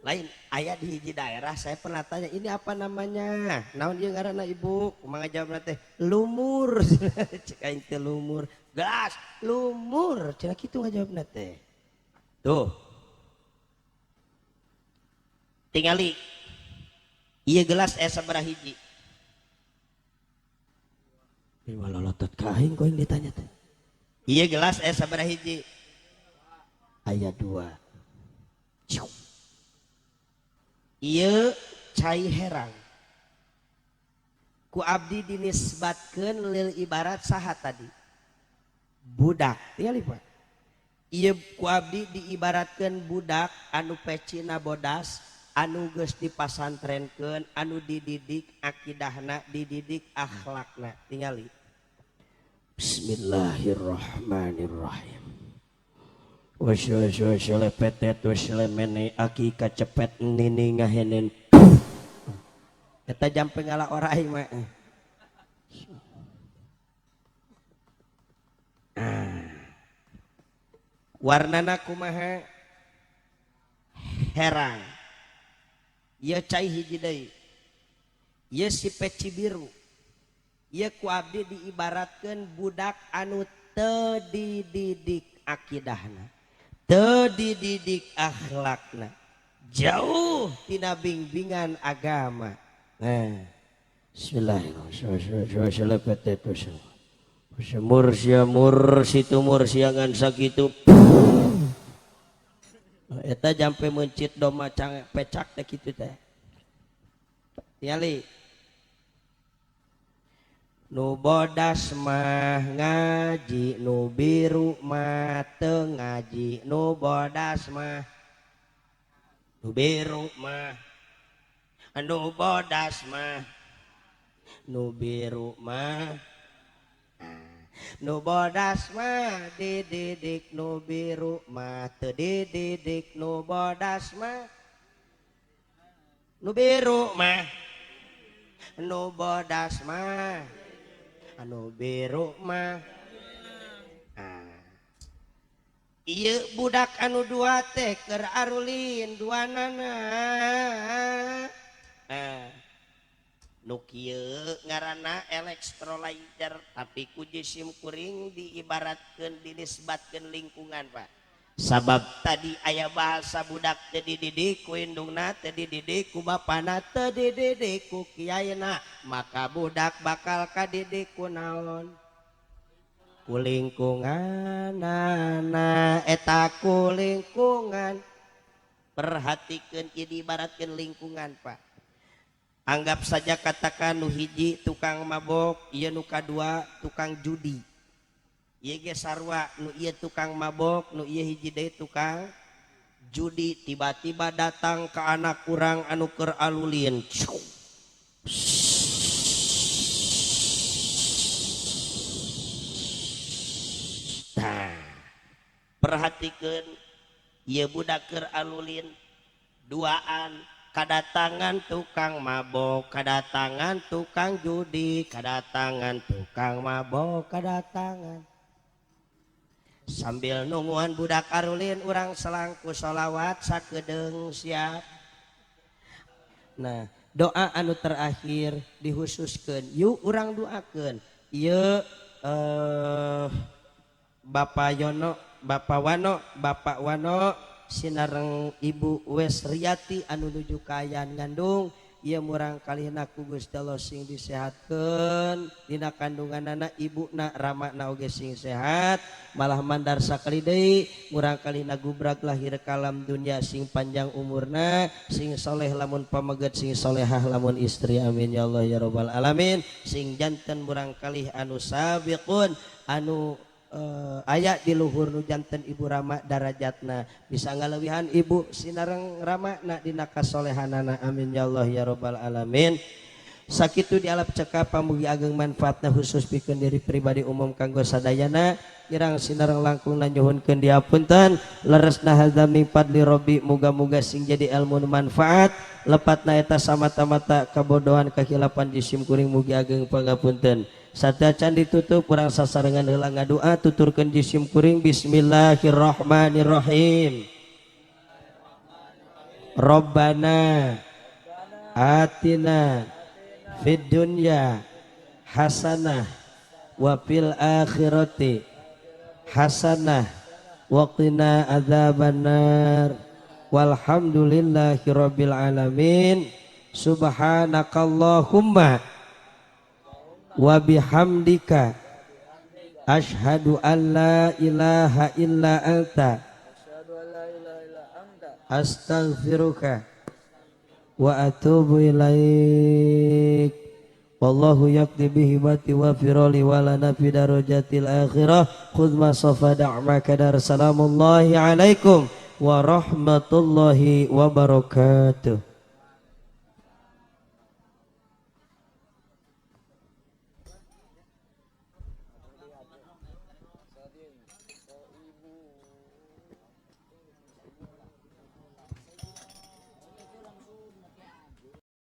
lain aya di hiji daerah saya pernah tanya ini apa namanya naon ieu ngaranna ibu kumaha jawabna teh lumur cek aing teh lumur gelas lumur cenah kitu ngajawabna teh tuh tingali ieu gelas sabaraha hiji ieu lolotot ka aing ku aing ditanya teh ieu gelas sabaraha hiji aya 2 ieu cai herang ku abdi dinisbatkeun lil ibarat saha tadi budak tingali Pak ieu ku abdi diibaratkeun budak anu pecina bodas anu geus dipasantrenkeun anu dididik akidahna dididik akhlakna tingali bismillahirrahmanirrahim wasyale petet wasyale mene aki kacepet nini ngahenen eta jampe ngala orai mah warnana kumaha herang ieu cai hiji deui ieu si peci biru ieu ku abdi diibaratkeun budak anu teu dididik akidahna teu dididik akhlakna jauh tina bimbingan agama bismillahirrahmanirrahim semur sia mur situ mur siangan sakitu eta jampe mencit doma cang pecak teh kitu teh tingali nu bodas mah ngaji nu biru mah teu ngaji nu bodas mah nu biru mah nu bodas mah nu biru mah nu bodas mah dididik nu biru mah teu dididik nu bodas mah nu biru mah nu bodas mah anu biru mah ieu budak anu 2 teh keur arulin duanana nu kieu ngaranna elektrolyzer tapi ku jisim kuring diibaratkeun dinisbatkeun lingkungan Pak sabab tadi aya bahasa budak teu dididik ku indungna teu dididik ku bapana teu dididik ku kiyaina maka budak bakal kadidik ku naon ku lingkunganana eta ku lingkungan Perhatikan ini ibaratkan lingkungan Pak. Anggap saja katakan nu hiji tukang mabok, ieu nu kadua tukang judi. Ieu ge sarua, nu ieu tukang mabok, nu ieu hiji deui tukang judi. Tiba-tiba datang ke anak urang anu keur alulin. Perhatikan ieu budak keur alulin duaan, kadatangan tukang mabok, kadatangan tukang judi, kadatangan tukang mabok, kadatangan. Sambil nungguan budak arulin urang selangku sholawat sakedeung siap. Nah, doa anu terakhir dihususkeun, yuk urang doakeun. Ieu Bapak Wano sinareng Ibu Wesriati anu nuju kayan ngandung. Ieu murang kalihna ku Gusti Allah sing disehatkeun, dina kandunganna ibuna ramana oge sing sehat, malah mandar sakali deui murang kalihna gubrag lahir kalam dunya sing panjang umurna, sing soleh lamun pameget, sing solehah lamun istri, amin ya Allah ya rabbal alamin. Sing janten murang kalih anu sabiqun anu aya di luhur nu janten ibu Rama darajatna bisa ngalewihan ibu sinareng Rama na dina kasolehanana, amin ya Allah ya rabbal alamin. Sakitu dialap cekap pamugi ageng manfaatna khusus pikeun diri pribadi umum kanggo sadayana. Irang sinareng langkung nyuhunkeun diapunten, leresna hadza min fadli rabbi, muga-muga sing jadi ilmu manfaat, lepatna eta samata-mata kabodohan kahilapan jisim kuring mugi ageng pangapunten. Sadacan ditutup urang sasarengan heula ngadoa tuturkeun jisim kuring. Bismillahirrahmanirrahim. Rabbana atina fid dunya hasanah wa fil akhirati hasanah wa qina adzabannar. Walhamdulillahirabbil alamin. Subhanakallahumma wa bihamdika asyhadu an la ilaha illa anta astaghfiruka wa atubu ilaik. Wallahu yaqdi bihibati wa firali wa lana fi darajatil akhirah. Khudh ma safa da'ma kadar. Salamullahi alaikum warahmatullahi wabarakatuh.